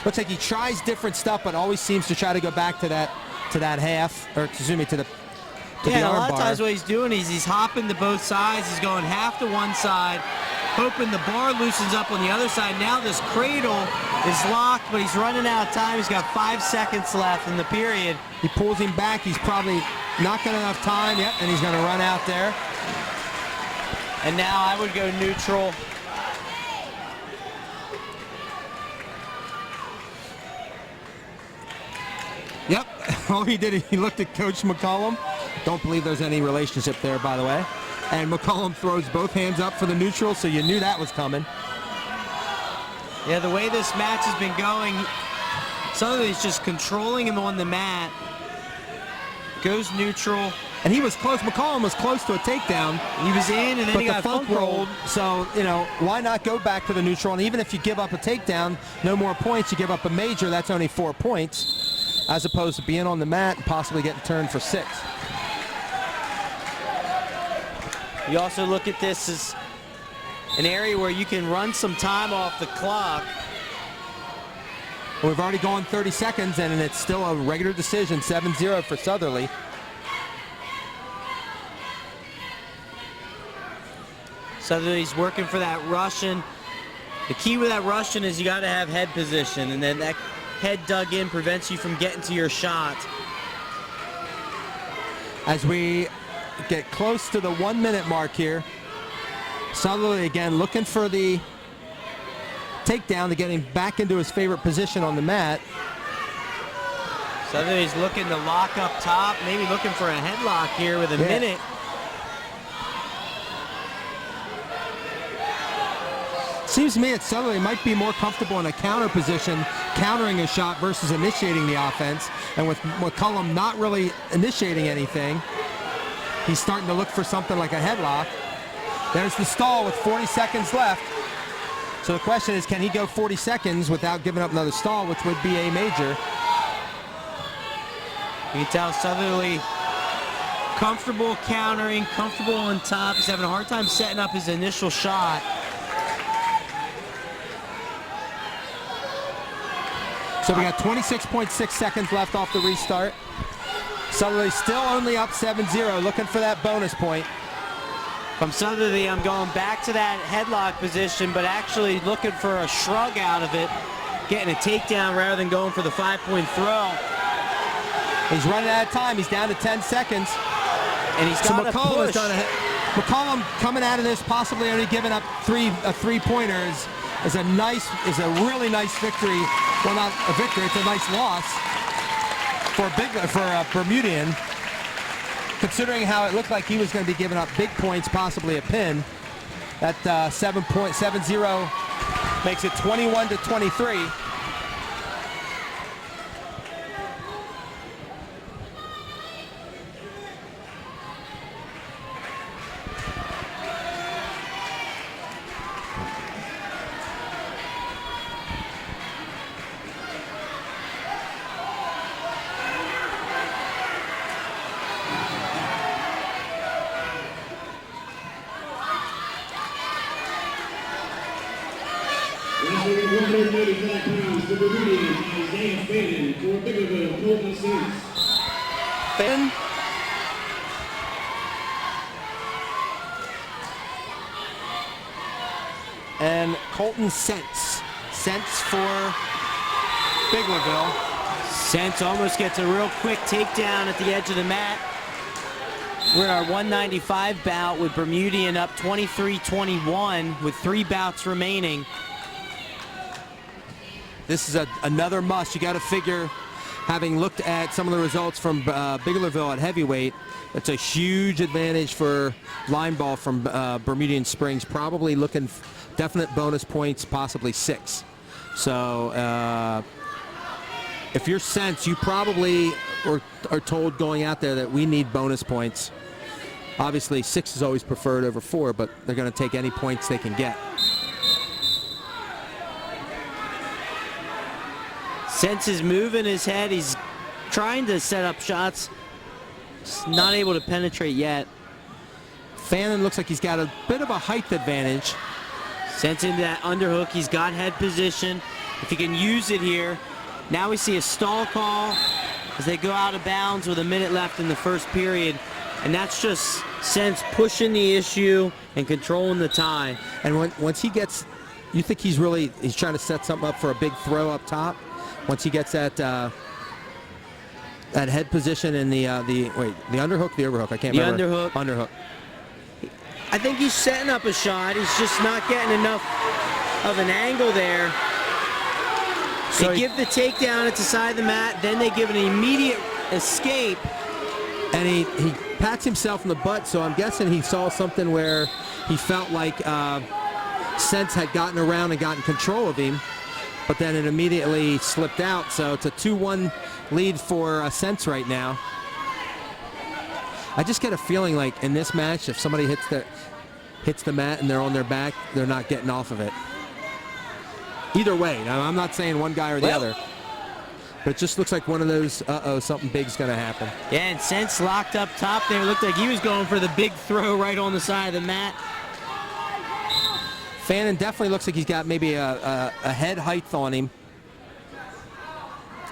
Looks like he tries different stuff, but always seems to try to go back to that half, or excuse me, to the a arm lot of bar. times what he's doing is he's hopping to both sides. He's going half to one side, hoping the bar loosens up on the other side. Now this cradle is locked, but he's running out of time. He's got 5 seconds left in the period. He pulls him back. He's probably not got enough time. Yep, and he's going to run out there. And now I would go neutral. Yep. All he did, he looked at Coach McCollum. Don't believe there's any relationship there, by the way. And McCollum throws both hands up for the neutral, so you knew that was coming. Yeah, the way this match has been going, Southerly's just controlling him on the mat. Goes neutral. And he was close. McCollum was close to a takedown. He was in, and then but he got the funk rolled. So, why not go back to the neutral? And even if you give up a takedown, no more points. You give up a major, that's only 4 points, as opposed to being on the mat and possibly getting turned for 6. You also look at this as an area where you can run some time off the clock. We've already gone 30 seconds, and it's still a regular decision, 7-0 for Southerly. Southerly's working for that Russian. The key with that Russian is you got to have head position, and then that head dug in prevents you from getting to your shot. As we get close to the 1 minute mark here, Southerly again looking for the takedown to get him back into his favorite position on the mat. Southerly's looking to lock up top, maybe looking for a headlock here with a minute. Seems to me that Southerly might be more comfortable in a counter position, countering a shot versus initiating the offense. And with McCullum not really initiating anything, he's starting to look for something like a headlock. There's the stall with 40 seconds left. So the question is, can he go 40 seconds without giving up another stall, which would be a major? You can tell Southerly comfortable countering, comfortable on top. He's having a hard time setting up his initial shot. So we got 26.6 seconds left off the restart. Southerly still only up 7-0, looking for that bonus point. From Southerly, I'm going back to that headlock position, but actually looking for a shrug out of it, getting a takedown rather than going for the 5-point throw. He's running out of time. He's down to 10 sequence. And he's got to push. McCullum coming out of this, possibly only giving up a three-pointer is a really nice victory. Well, not a victory, it's a nice loss for Bermudian, considering how it looked like he was going to be giving up big points, possibly a pin. That 7.70 makes it 21-23. Wrestling 185 pounds for Bermudian, Isaiah Fannin. For Biglerville, Colton Saints. Fannin. And Colton Sents. Sents for Biglerville. Sents almost gets a real quick takedown at the edge of the mat. We're in our 195 bout with Bermudian up 23-21 with 3 bouts remaining. This is another must. You got to figure, having looked at some of the results from Biglerville at heavyweight, it's a huge advantage for line ball from Bermudian Springs. Probably looking definite bonus points, possibly 6. So if you're Sense, you probably are told going out there that we need bonus points. Obviously 6 is always preferred over 4, but they're going to take any points they can get. Sense is moving his head. He's trying to set up shots. He's not able to penetrate yet. Fannin looks like he's got a bit of a height advantage. Sense into that underhook. He's got head position. If he can use it here. Now we see a stall call as they go out of bounds with a minute left in the first period. And that's just Sense pushing the issue and controlling the tie. And once he gets, you think he's trying to set something up for a big throw up top? Once he gets that head position in the underhook, the overhook, I can't remember. The underhook. Underhook. I think he's setting up a shot. He's just not getting enough of an angle there. So they give the takedown at the side of the mat, then they give an immediate escape. And he pats himself in the butt, so I'm guessing he saw something where he felt like Sense had gotten around and gotten control of him. But then it immediately slipped out, so it's a 2-1 lead for Sense right now. I just get a feeling like in this match, if somebody hits the mat and they're on their back, they're not getting off of it. Either way, now, I'm not saying one guy or the other, but it just looks like one of those, something big's going to happen. Yeah, and Sense locked up top there. It looked like he was going for the big throw right on the side of the mat. Fannin definitely looks like he's got maybe a head height on him.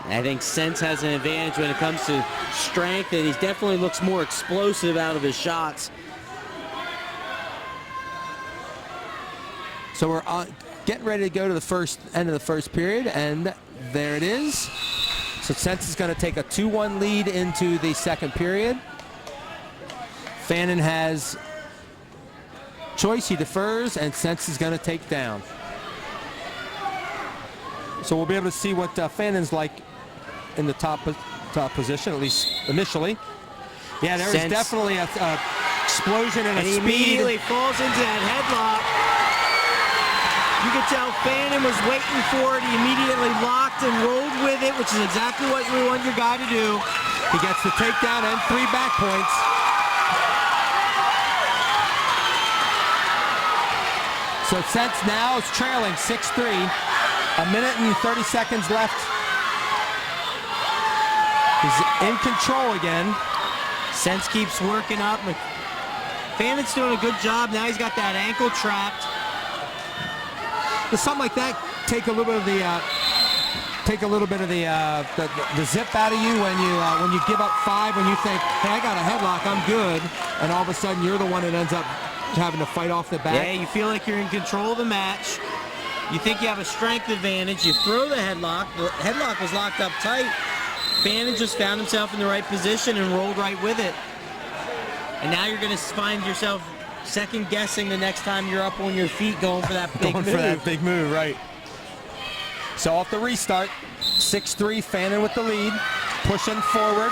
I think Sense has an advantage when it comes to strength, and he definitely looks more explosive out of his shots. So we're getting ready to go to the end of the first period, and there it is. So Sense is going to take a 2-1 lead into the second period. Fannin has choice, he defers, and Sense is going to take down. So we'll be able to see what Fannin's like in the top position, at least initially. Yeah, there's definitely a explosion and a he speed. immediately falls into that headlock. You could tell Fannin was waiting for it. He immediately locked and rolled with it, which is exactly what you want your guy to do. He gets the takedown and 3 back points. So Sense now is trailing 6-3. A minute and 30 seconds left. He's in control again. Sense keeps working up. Fannin's doing a good job. Now he's got that ankle trapped. Does something like that take a little bit of the zip out of you when you give up 5, when you think, hey, I got a headlock, I'm good, and all of a sudden you're the one that ends up having to fight off the back? Yeah, you feel like you're in control of the match. You think you have a strength advantage. You throw the headlock. The headlock was locked up tight. Fannin just found himself in the right position and rolled right with it. And now you're going to find yourself second guessing the next time you're up on your feet going for that big move. For that big move, right. So off the restart, 6-3, Fannin with the lead, pushing forward.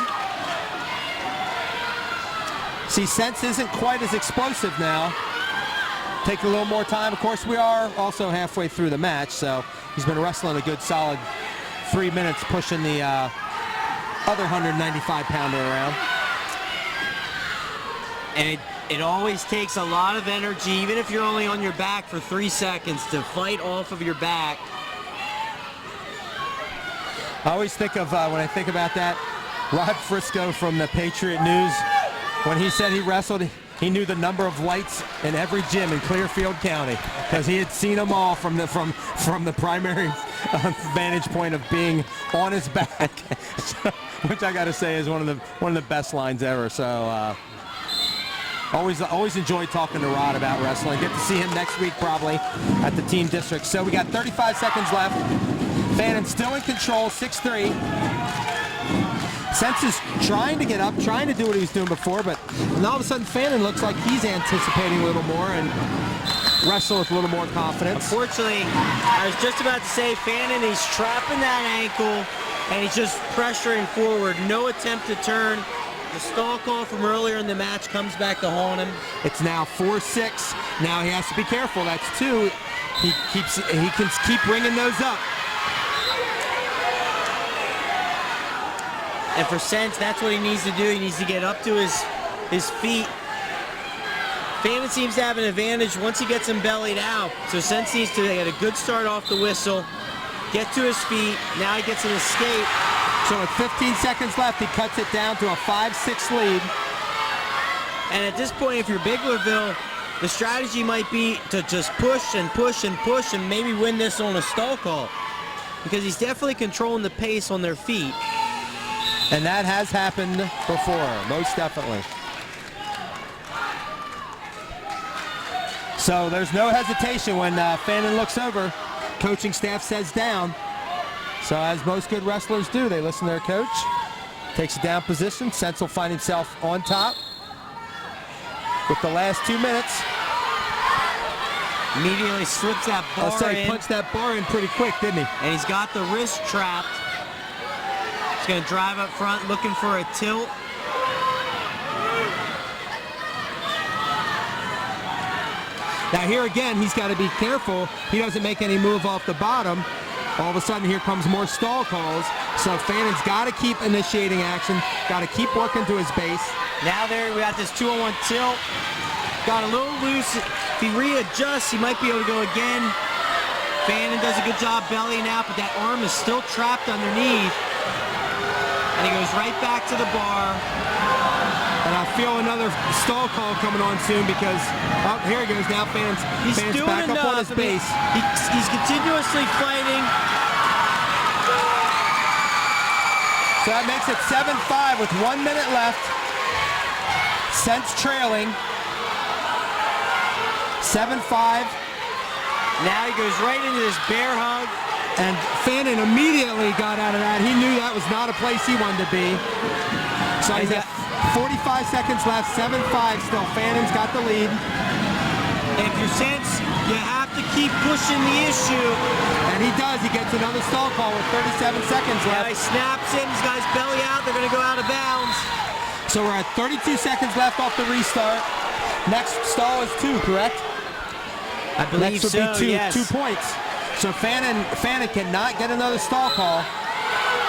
See, Sense isn't quite as explosive now. Taking a little more time. Of course, we are also halfway through the match, so he's been wrestling a good solid 3 minutes, pushing the other 195-pounder around. And it always takes a lot of energy, even if you're only on your back for 3 seconds, to fight off of your back. I always think of, when I think about that, Rod Frisco from the Patriot News, when he said he wrestled, he knew the number of lights in every gym in Clearfield County because he had seen them all from the primary vantage point of being on his back, which I got to say is one of the best lines ever. So always enjoy talking to Rod about wrestling. Get to see him next week probably at the Team District. So we got 35 seconds left. Fannin still in control, 6-3. Sense is trying to get up, trying to do what he was doing before, but all of a sudden Fannin looks like he's anticipating a little more and wrestle with a little more confidence. Unfortunately, I was just about to say Fannin, he's trapping that ankle and he's just pressuring forward. No attempt to turn. The stall call from earlier in the match comes back to haunt him. It's now 4-6. Now he has to be careful. That's 2. He can keep bringing those up. And for Sense, that's what he needs to do. He needs to get up to his feet. Fannin seems to have an advantage once he gets him bellied out. So Sense needs to get a good start off the whistle, get to his feet. Now he gets an escape. So with 15 seconds left, he cuts it down to a 5-6 lead. And at this point, if you're Biglerville, the strategy might be to just push and push and push and maybe win this on a stall call. Because he's definitely controlling the pace on their feet. And that has happened before, most definitely. So there's no hesitation when Fannin looks over. Coaching staff says down. So as most good wrestlers do, they listen to their coach. Takes a down position. Sense will find himself on top with the last 2 minutes. Immediately slips that bar in. He punched that bar in pretty quick, didn't he? And he's got the wrist trapped. He's going to drive up front looking for a tilt. Now here again, he's got to be careful. He doesn't make any move off the bottom. All of a sudden, here comes more stall calls. So Fannin's got to keep initiating action, got to keep working to his base. Now there, we got this 2-on-1 tilt. Got a little loose. If he readjusts, he might be able to go again. Fannin does a good job bellying out, but that arm is still trapped underneath. And he goes right back to the bar. And I feel another stall call coming on soon because, oh, here he goes now. Fannin's doing back enough. up on his base. He's continuously fighting. So that makes it 7-5 with 1 minute left. Sense trailing. 7-5. Now he goes right into this bear hug. And Fannin immediately got out of that. He knew that was not a place he wanted to be. So he's got 45 seconds left, 7-5 still. Fannin's got the lead. If you sense you have to keep pushing the issue. And he does. He gets another stall call with 37 seconds Now left. he snaps it. These guys belly out. They're going to go out of bounds. So we're at 32 seconds left off the restart. Next stall is 2, correct? I believe Next would so, be 2, yes. 2 points. So Fannin cannot get another stall call.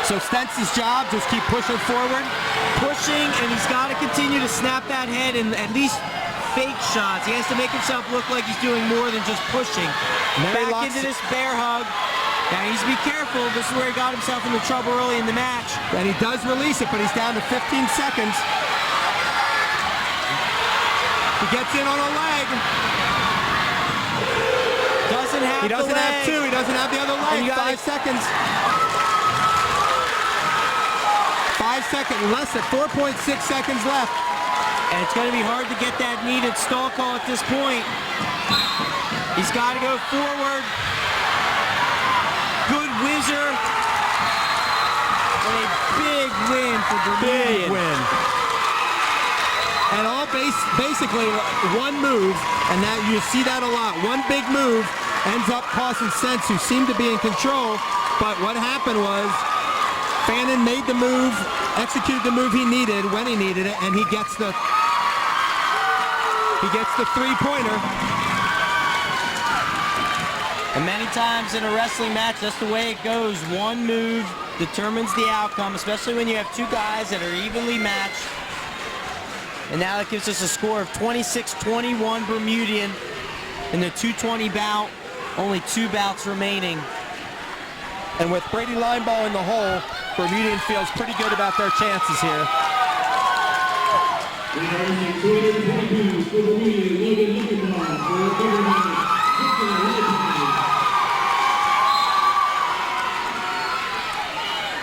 So Stentz's job, just keep pushing forward. Pushing, and he's got to continue to snap that head and at least fake shots. He has to make himself look like he's doing more than just pushing. Back into this bear hug. Now he needs to be careful. This is where he got himself into trouble early in the match. And he does release it, but he's down to 15 seconds. He gets in on a leg. Doesn't have He doesn't the have leg. 2. He doesn't have the other And leg. you 5 seconds. 5 seconds. Less than 4.6 seconds left. And it's going to be hard to get that needed stall call at this point. He's got to go forward. Good whizzer. And a big win for Bermudian. Big win. And all basically one move, and that you see that a lot. One big move ends up costing Stentz, who seemed to be in control. But what happened was Fannin made the move, executed the move he needed when he needed it, and he gets the three-pointer. And many times in a wrestling match, that's the way it goes. One move determines the outcome, especially when you have 2 guys that are evenly matched. And now that gives us a score of 26-21 Bermudian in the 220 bout. Only 2 bouts remaining. And with Brady Lineball in the hole, Bermudian feels pretty good about their chances here.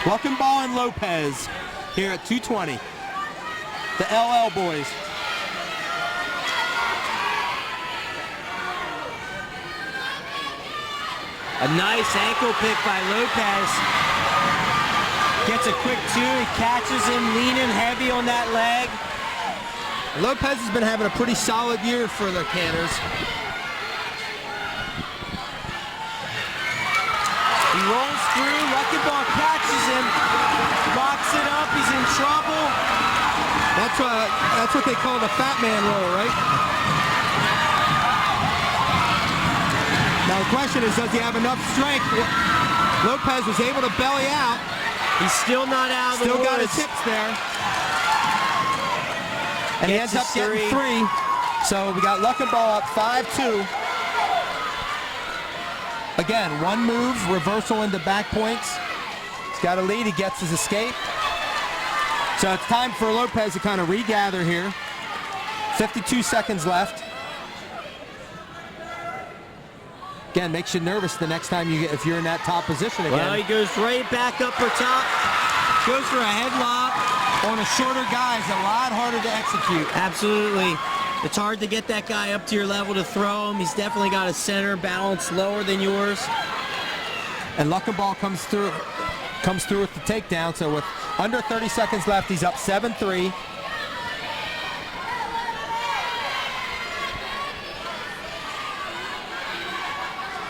Luckenball and Lopez here at 220. The LL boys. A nice ankle pick by Lopez. Gets a quick 2. He catches him leaning heavy on that leg. Lopez has been having a pretty solid year for the Canners. He rolls through. Luckenball catches him. Locks it up. He's in trouble. That's what they call the fat man roll, right? Now the question is, does he have enough strength? Lopez was able to belly out. He's still not out of the Still woods. got his hips there. And he ends Gets up his getting 3. 3. So we got Luckenball up 5-2. Again, one move, reversal into back points. He's got a lead. He gets his escape. So it's time for Lopez to kind of regather here. 52 seconds left. Again, makes you nervous the next time if you're in that top position again. Well, he goes right back up for top. Goes for a headlock on a shorter guy. It's a lot harder to execute. Absolutely. It's hard to get that guy up to your level to throw him. He's definitely got a center balance lower than yours. And Luckenball comes through with the takedown. So with under 30 seconds left, he's up 7-3.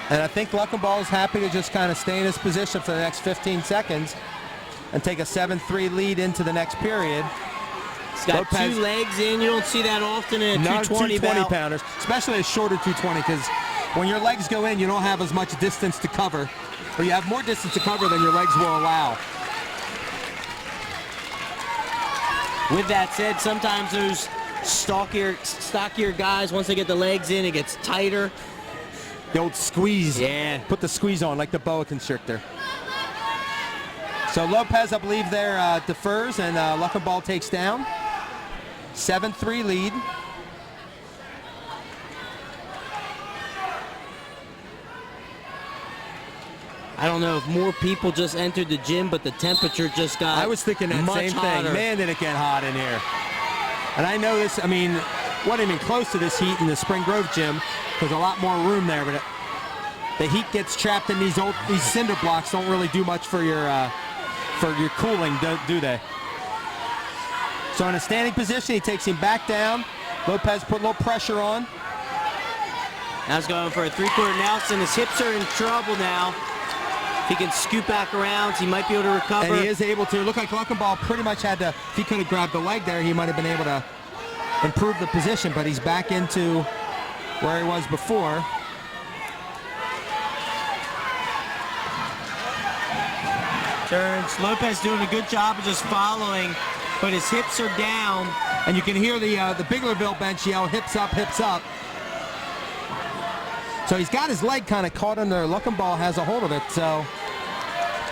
And I think Luckenball is happy to just kind of stay in his position for the next 15 seconds and take a 7-3 lead into the next period. He's got Lopez, 2 legs in. You don't see that often in a 220 bout. pounders, especially a shorter 220, because when your legs go in, you don't have as much distance to cover, or you have more distance to cover than your legs will allow. With that said, sometimes those stockier guys, once they get the legs in, it gets tighter. The old squeeze. Yeah. Put the squeeze on like the boa constrictor. So Lopez, I believe there, defers, and Luckenball takes down. 7-3 lead. I don't know if more people just entered the gym, but the temperature just got I was thinking that much same hotter. thing. Man, did it get hot in here. And I know this, I mean, wasn't even close to this heat in the Spring Grove gym. There's a lot more room there, but the heat gets trapped in these cinder blocks. Don't really do much for your cooling, do they? So in a standing position, he takes him back down. Lopez put a little pressure on. Now he's going for a three-quarter Nelson. His hips are in trouble now. If he can scoot back around, he might be able to recover. And he is able to. Look like Luckenball pretty much had to, if he could have grabbed the leg there, he might have been able to improve the position, but he's back into where he was before. Turns. Lopez doing a good job of just following, but his hips are down. And you can hear the Biglerville bench yell, hips up, hips up. So he's got his leg kind of caught in there. Luckenball has a hold of it, so.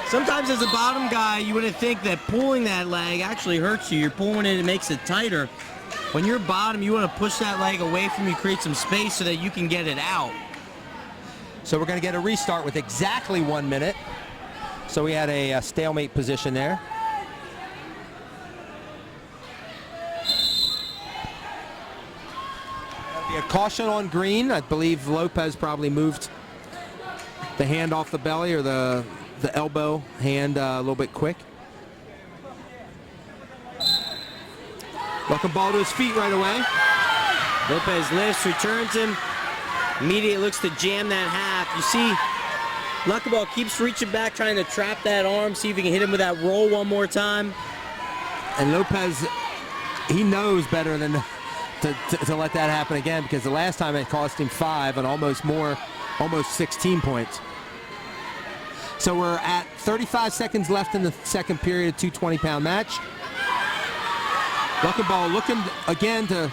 Sometimes as a bottom guy, you wouldn't think that pulling that leg actually hurts you. You're pulling it, it makes it tighter. When you're bottom, you want to push that leg away from you, create some space so that you can get it out. So we're going to get a restart with exactly 1 minute. So we had a stalemate position there. That'll be a caution on green. I believe Lopez probably moved the hand off the belly or the elbow hand a little bit quick. Luckenball to his feet right away. Lopez lifts, returns him. Immediately looks to jam that half. You see, Luckenball keeps reaching back, trying to trap that arm, see if he can hit him with that roll one more time. And Lopez, he knows better than to let that happen again, because the last time it cost him 5 and almost 16 points. So we're at 35 seconds left in the second period, 220-pound match. Luckenball looking again to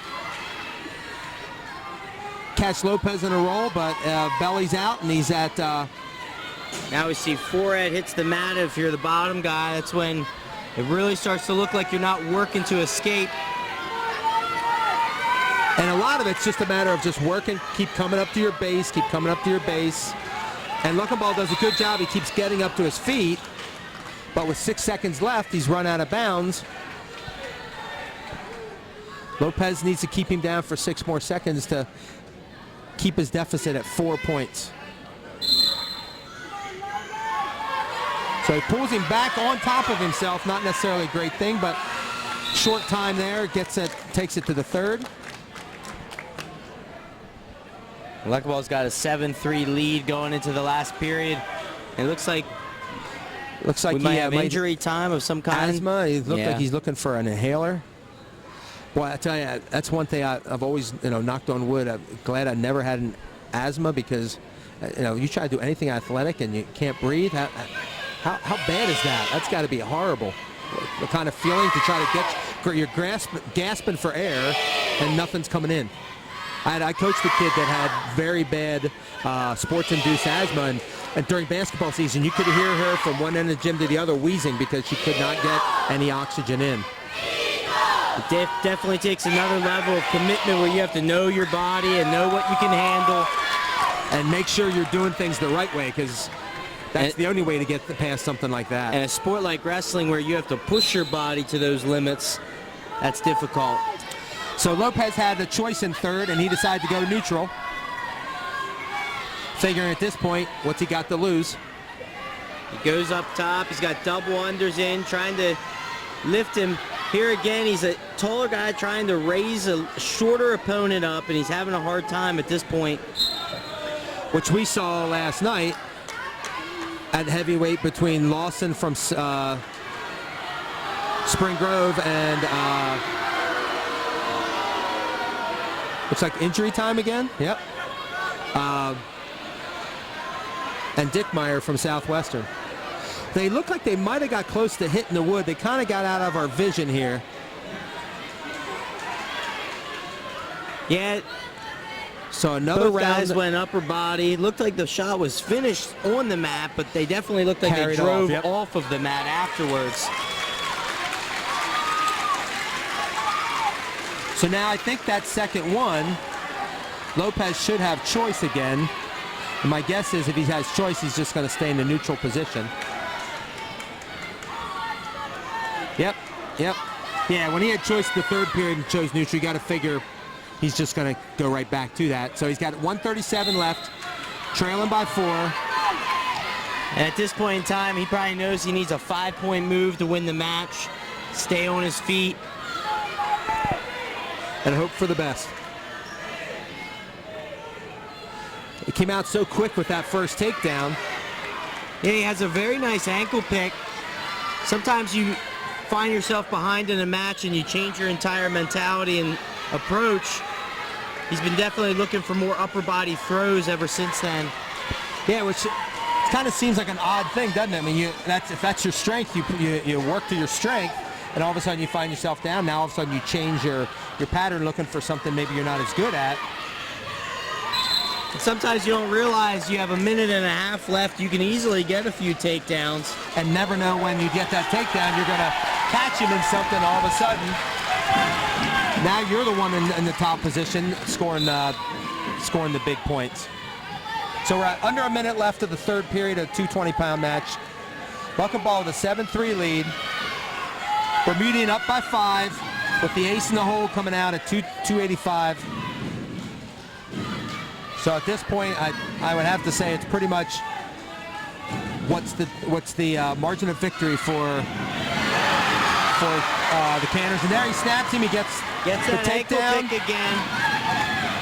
catch Lopez in a roll, but belly's out, and he's at... Now we see forehead hits the mat. If you're the bottom guy, that's when it really starts to look like you're not working to escape. And a lot of it's just a matter of just working, keep coming up to your base, keep coming up to your base. And Luckenball does a good job. He keeps getting up to his feet, but with 6 seconds left, he's run out of bounds. Lopez needs to keep him down for 6 more seconds to keep his deficit at 4 points. So he pulls him back on top of himself. Not necessarily a great thing, but short time there, takes it to the third. Luckenball's got a 7-3 lead going into the last period. It looks like we might have injury time of some kind. Asthma. He looked like he's looking for an inhaler. Well, I tell you, that's one thing I've always, knocked on wood. I'm glad I never had an asthma, because, you try to do anything athletic and you can't breathe. How bad is that? That's got to be horrible. The kind of feeling to try to you're gasping for air and nothing's coming in. I coached a kid that had very bad sports-induced asthma, and during basketball season, you could hear her from one end of the gym to the other wheezing because she could not get any oxygen in. It definitely takes another level of commitment where you have to know your body and know what you can handle. And make sure you're doing things the right way, because that's the only way to get past something like that. And a sport like wrestling where you have to push your body to those limits, that's difficult. So Lopez had a choice in third, and he decided to go neutral. Figuring at this point, what's he got to lose? He goes up top. He's got double unders in, trying to lift him. Here again, he's a taller guy trying to raise a shorter opponent up, and he's having a hard time at this point. Which we saw last night at heavyweight between Lawson from Spring Grove and looks like injury time again. Yep. And Dickmeyer from Southwestern. They look like they might have got close to hitting the wood. They kind of got out of our vision here. Yeah. So another Both round. guys went upper body. Looked like the shot was finished on the mat, but they definitely looked like they drove off of the mat afterwards. So now I think that second one, Lopez should have choice again. And my guess is if he has choice, he's just going to stay in the neutral position. Yep. Yeah, when he had choice the third period and chose neutral, you got to figure he's just going to go right back to that. So he's got 1:37 left. trailing by 4. And at this point in time, he probably knows he needs a 5-point move to win the match. Stay on his feet. And hope for the best. It came out so quick with that first takedown. Yeah, he has a very nice ankle pick. Sometimes you find yourself behind in a match and you change your entire mentality and approach. He's been definitely looking for more upper body throws ever since then. Yeah, which kind of seems like an odd thing, doesn't it? I mean, if that's your strength, you work to your strength, and all of a sudden you find yourself down. Now all of a sudden you change your pattern, looking for something maybe you're not as good at. Sometimes you don't realize you have a minute and a half left. You can easily get a few takedowns. And never know when you get that takedown, you're going to catch him in something all of a sudden. Now you're the one in the top position, scoring the big points. So we're at under a minute left of the third period of a 220-pound match. Buckenball with a 7-3 lead. Bermudian up by 5 with the ace in the hole coming out at 285. So at this point, I would have to say it's pretty much what's the margin of victory for the Canners. And there he snaps him. He gets the that ankle takedown. pick again.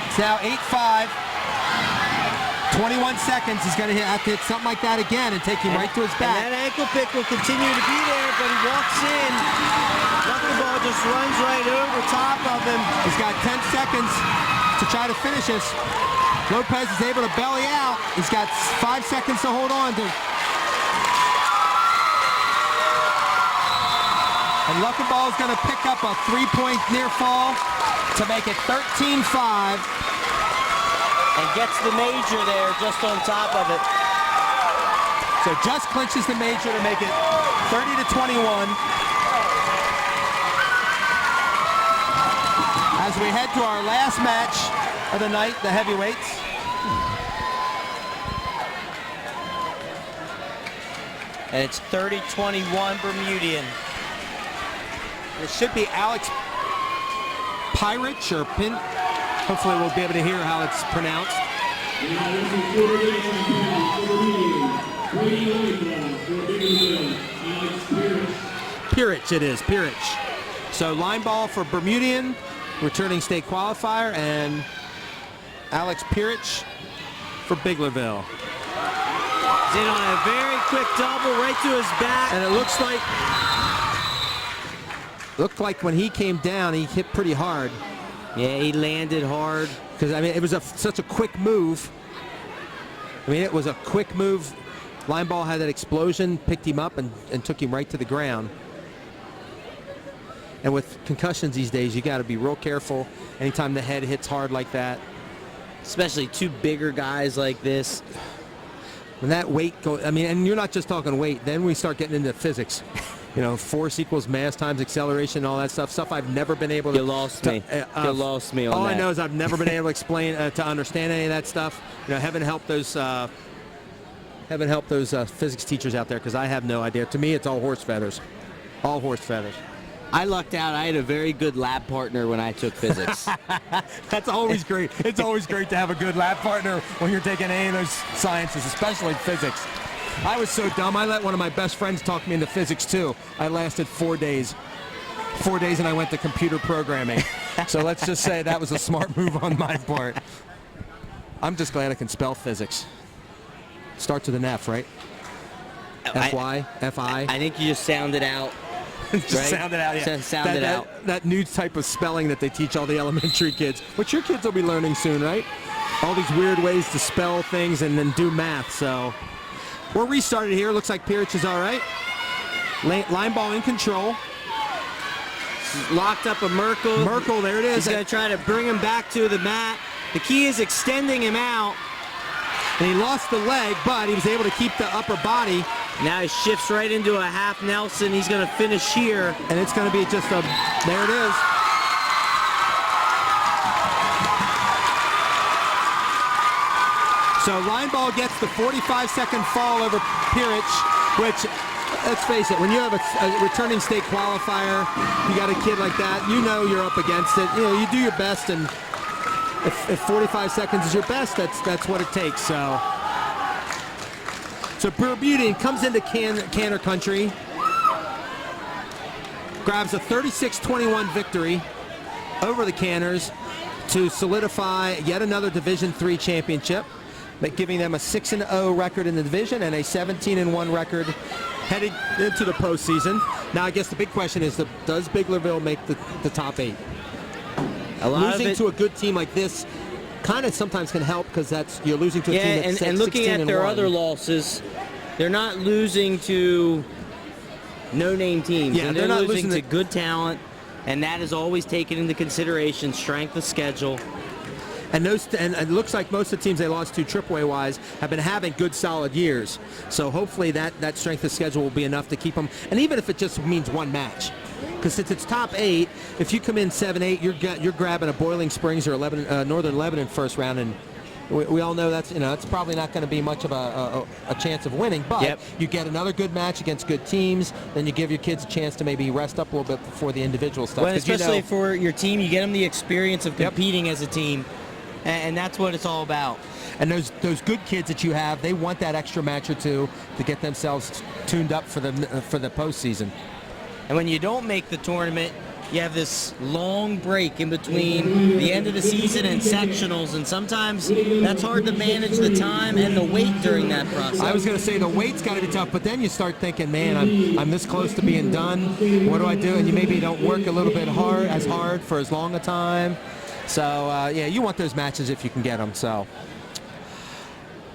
It's now 8-5. 21 seconds. He's going to have to hit something like that again and take him right to his back. And that ankle pick will continue to be there, but he walks in. Buckenball just runs right over top of him. He's got 10 seconds to try to finish this. Lopez is able to belly out. He's got 5 seconds to hold on to. And Buckenball is going to pick up a 3-point near fall to make it 13-5. And gets the major there just on top of it. So just clinches the major to make it 30-21. As we head to our last match of the night, the heavyweights. And it's 30-21 Bermudian. It should be Alex Pirich or Pin. Hopefully we'll be able to hear how it's pronounced. Pirich it is, Pirich. So line ball for Bermudian, returning state qualifier, and Alex Pirich for Biglerville. He's in on a very quick double right to his back. And it looked like when he came down, he hit pretty hard. Yeah, he landed hard. Because, I mean, it was such a quick move. I mean, it was a quick move. Line ball had that explosion, picked him up, and took him right to the ground. And with concussions these days, you got to be real careful anytime the head hits hard like that. Especially two bigger guys like this. When that weight goes, I mean, and you're not just talking weight, then we start getting into physics. You know, force equals mass times acceleration, all that stuff I've never been able to... You lost me. You lost me on that. All I know is I've never been able to explain, to understand any of that stuff. You know, heaven help those physics teachers out there, because I have no idea. To me, it's all horse feathers. All horse feathers. I lucked out. I had a very good lab partner when I took physics. That's always great. It's always great to have a good lab partner when you're taking any of those sciences, especially physics. I was so dumb, I let one of my best friends talk me into physics too. I lasted 4 days. 4 days and I went to computer programming. So let's just say that was a smart move on my part. I'm just glad I can spell physics. Starts with an F, right? F-Y? F-I? I think you just sounded out. Just right? sound it out, yeah. Sound it out. That new type of spelling that they teach all the elementary kids, which your kids will be learning soon, right? All these weird ways to spell things and then do math, so... We're restarted here. Looks like Pirich is all right. Line ball in control. Locked up a Merkel. Merkel, there it is. He's going to try to bring him back to the mat. The key is extending him out. And he lost the leg, but he was able to keep the upper body. Now he shifts right into a half Nelson. He's going to finish here. And it's going to be just a... There it is. So line ball gets the 45-second fall over Pirich, which, let's face it, when you have a returning state qualifier, you got a kid like that, you know you're up against it. You know, you do your best, and if 45 seconds is your best, that's what it takes. So So Bermudian comes into Canner country, grabs a 36-21 victory over the Canners to solidify yet another Division III championship, giving them a 6-0 record in the division and a 17-1 record heading into the postseason. Now, I guess the big question is, does Biglerville make the top 8? Losing to a good team like this kind of sometimes can help, because you're losing to a team that's and looking at their other losses, they're not losing to no-name teams. Yeah, and they're not losing to good talent, and that is always taken into consideration, strength of schedule. And it looks like most of the teams they lost to AAA-wise have been having good, solid years. So hopefully that strength of schedule will be enough to keep them. And even if it just means one match, because since it's top 8, if you come in 7-8, you're grabbing a Boiling Springs or Northern Lebanon first round, and we all know that's it's probably not going to be much of a chance of winning. But you get another good match against good teams, then you give your kids a chance to maybe rest up a little bit before the individual stuff. Well, especially for your team, you get them the experience of competing as a team. And that's what it's all about. And those good kids that you have, they want that extra match or two to get themselves tuned up for the postseason. And when you don't make the tournament, you have this long break in between the end of the season and sectionals, and sometimes that's hard to manage the time and the weight during that process. I was going to say the weight's got to be tough, but then you start thinking, man, I'm this close to being done. What do I do? And you maybe don't work a little bit hard for as long a time. So, you want those matches if you can get them. So,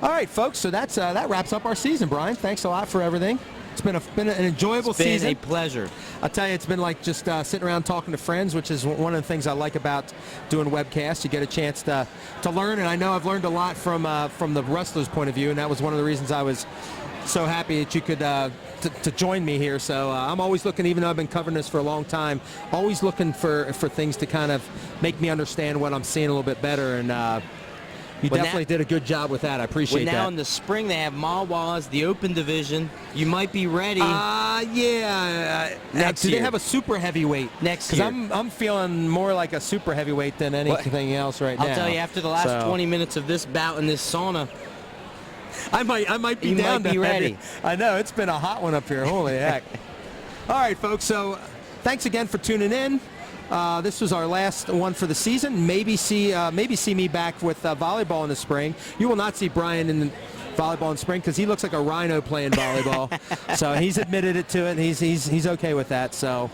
all right, folks. So that wraps up our season, Brian. Thanks a lot for everything. It's been an enjoyable season. It's been a pleasure. I'll tell you, it's been like just sitting around talking to friends, which is one of the things I like about doing webcasts. You get a chance to learn, and I know I've learned a lot from the wrestler's point of view, and that was one of the reasons I was so happy that you could to join me here. So I'm always looking, even though I've been covering this for a long time, always looking for things to kind of make me understand what I'm seeing a little bit better. And you definitely did a good job with that. I appreciate that. Now in the spring they have Mawas, the open division. You might be ready. Next year. Do they have a super heavyweight next year? Because I'm feeling more like a super heavyweight than anything else right now. I'll tell you, after the last 20 minutes of this bout in this sauna, I might be you down might be ready. I know, it's been a hot one up here. Holy heck. All right, folks. So thanks again for tuning in. This was our last one for the season. Maybe see me back with volleyball in the spring. You will not see Brian in the volleyball in spring because he looks like a rhino playing volleyball. So he's admitted it to it, and he's okay with that. So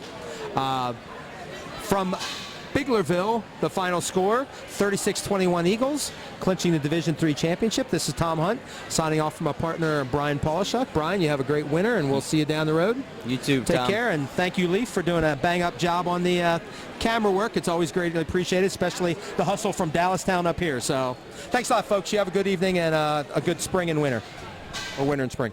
from Biglerville, the final score, 36-21 Eagles, clinching the Division III championship. This is Tom Hunt signing off from my partner, Brian Polishuk. Brian, you have a great winter, and we'll see you down the road. You too, Take Tom. care, and thank you, Leaf, for doing a bang-up job on the camera work. It's always greatly appreciated, especially the hustle from Dallastown up here. So thanks a lot, folks. You have a good evening and a good spring and winter, or winter and spring.